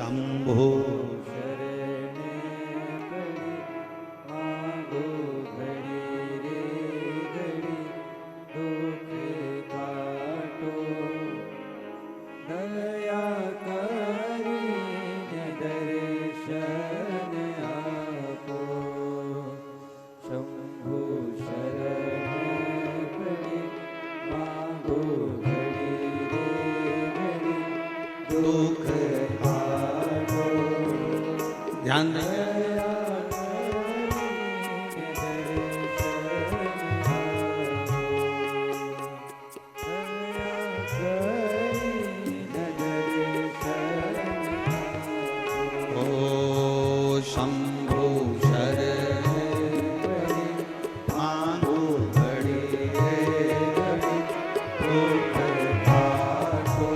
शंभो दुख हारो। ध्यान दें, शंभो शरण मांगो घड़ी घड़ी दुख हारो।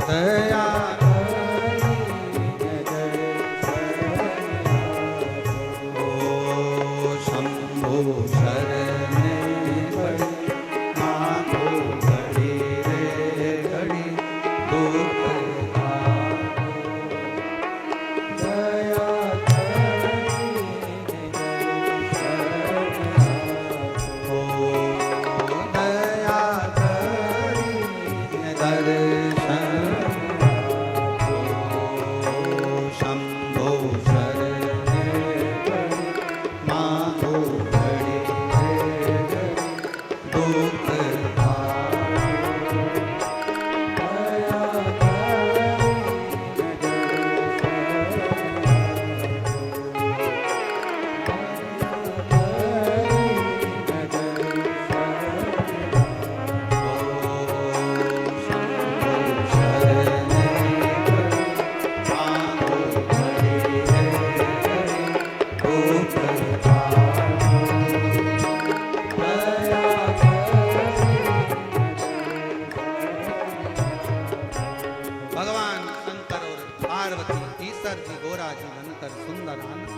दया शंभो शरण मांगो घड़ी रे घड़ी दुख हारो। दया भगवान शंकर और पार्वती ईश्वर जी गोरा जी बनकर सुंदर आनंद,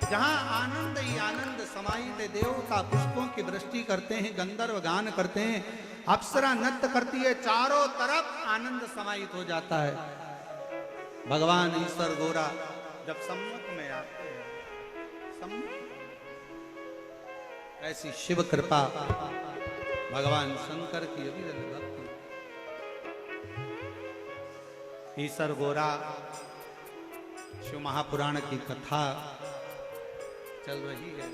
जहां आनंद ही आनंद समाहित है। देवता पुष्पों की वृष्टि करते हैं, गंधर्व गान करते हैं, अप्सरा नृत्य करती है, चारों तरफ आनंद समाहित हो जाता है। भगवान ईश्वर गोरा जब सम्मुख में आते हैं, ऐसी शिव कृपा भगवान शंकर की अविरल भक्ति। ईश्वर गोरा शिव महापुराण की कथा चल रही है,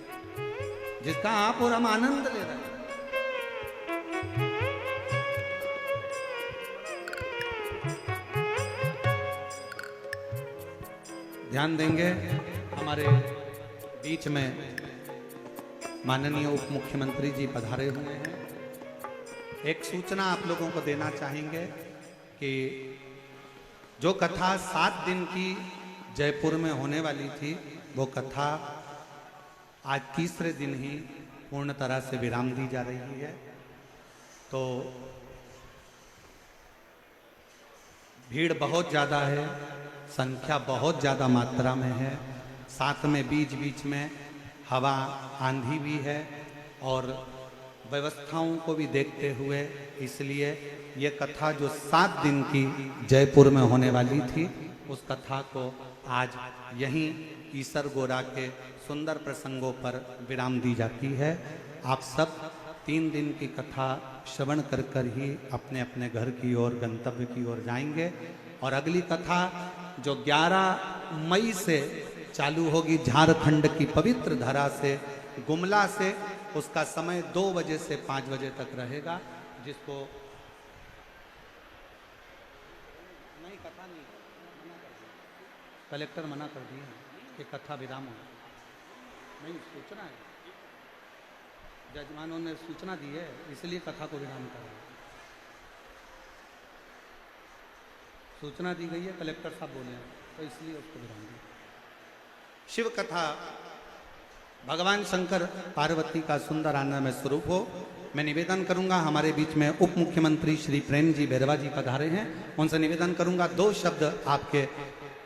जिसका आप और हम आनंद ले रहे हैं। ध्यान देंगे, हमारे बीच में माननीय उप मुख्यमंत्री जी पधारे हुए हैं। एक सूचना आप लोगों को देना चाहेंगे कि जो कथा 7 दिन की जयपुर में होने वाली थी, वो कथा आज तीसरे दिन ही पूर्ण तरह से विराम दी जा रही है। तो भीड़ बहुत ज़्यादा है, संख्या बहुत ज़्यादा मात्रा में है, साथ में बीच बीच में हवा आंधी भी है, और व्यवस्थाओं को भी देखते हुए इसलिए ये कथा जो 7 दिन की जयपुर में होने वाली थी, उस कथा को आज यहीं ईश्वर गोरा के सुंदर प्रसंगों पर विराम दी जाती है। आप सब 3 दिन की कथा श्रवण कर कर ही अपने अपने घर की ओर, गंतव्य की ओर जाएंगे। और अगली कथा जो 11 मई से चालू होगी, झारखंड की पवित्र धरा से, गुमला से, उसका समय 2 बजे से 5 बजे तक रहेगा। जिसको नहीं, कथा नहीं, कलेक्टर मना कर दिया कि कथा विराम हो, नहीं सूचना है, जजमानों ने सूचना दी है, इसलिए कथा को विराम कर रहे हैं। सूचना दी गई है, कलेक्टर साहब बोले हैं, तो इसलिए उसको विराम दिया। शिव कथा भगवान शंकर पार्वती का सुंदर आनंदमय स्वरूप हो। मैं निवेदन करूंगा, हमारे बीच में उप मुख्यमंत्री श्री प्रेम जी बैरवा जी पधारे हैं, उनसे निवेदन करूंगा 2 शब्द आपके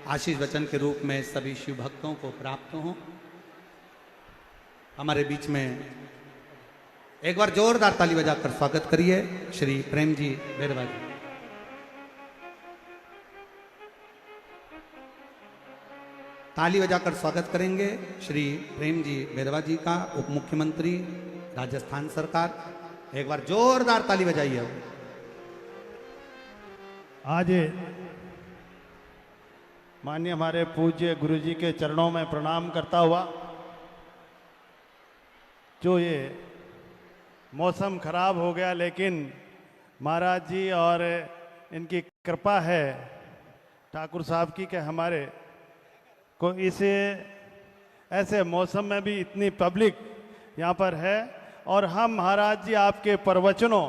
आशीष वचन के रूप में सभी शिव भक्तों को प्राप्त हों। हमारे बीच में एक बार जोरदार ताली बजाकर स्वागत करिए श्री प्रेम जी बेरवा जी। ताली बजाकर स्वागत करेंगे श्री प्रेम जी बेरवा जी का, उप मुख्यमंत्री राजस्थान सरकार। एक बार जोरदार ताली बजाइए। आज माननीय हमारे पूज्य गुरु जी के चरणों में प्रणाम करता हुआ, जो ये मौसम खराब हो गया लेकिन महाराज जी और इनकी कृपा है ठाकुर साहब की कि हमारे को इस ऐसे मौसम में भी इतनी पब्लिक यहाँ पर है, और हम महाराज जी आपके प्रवचनों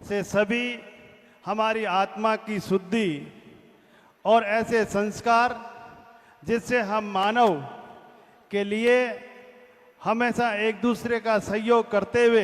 से सभी हमारी आत्मा की शुद्धि और ऐसे संस्कार जिससे हम मानव के लिए हमेशा एक दूसरे का सहयोग करते हुए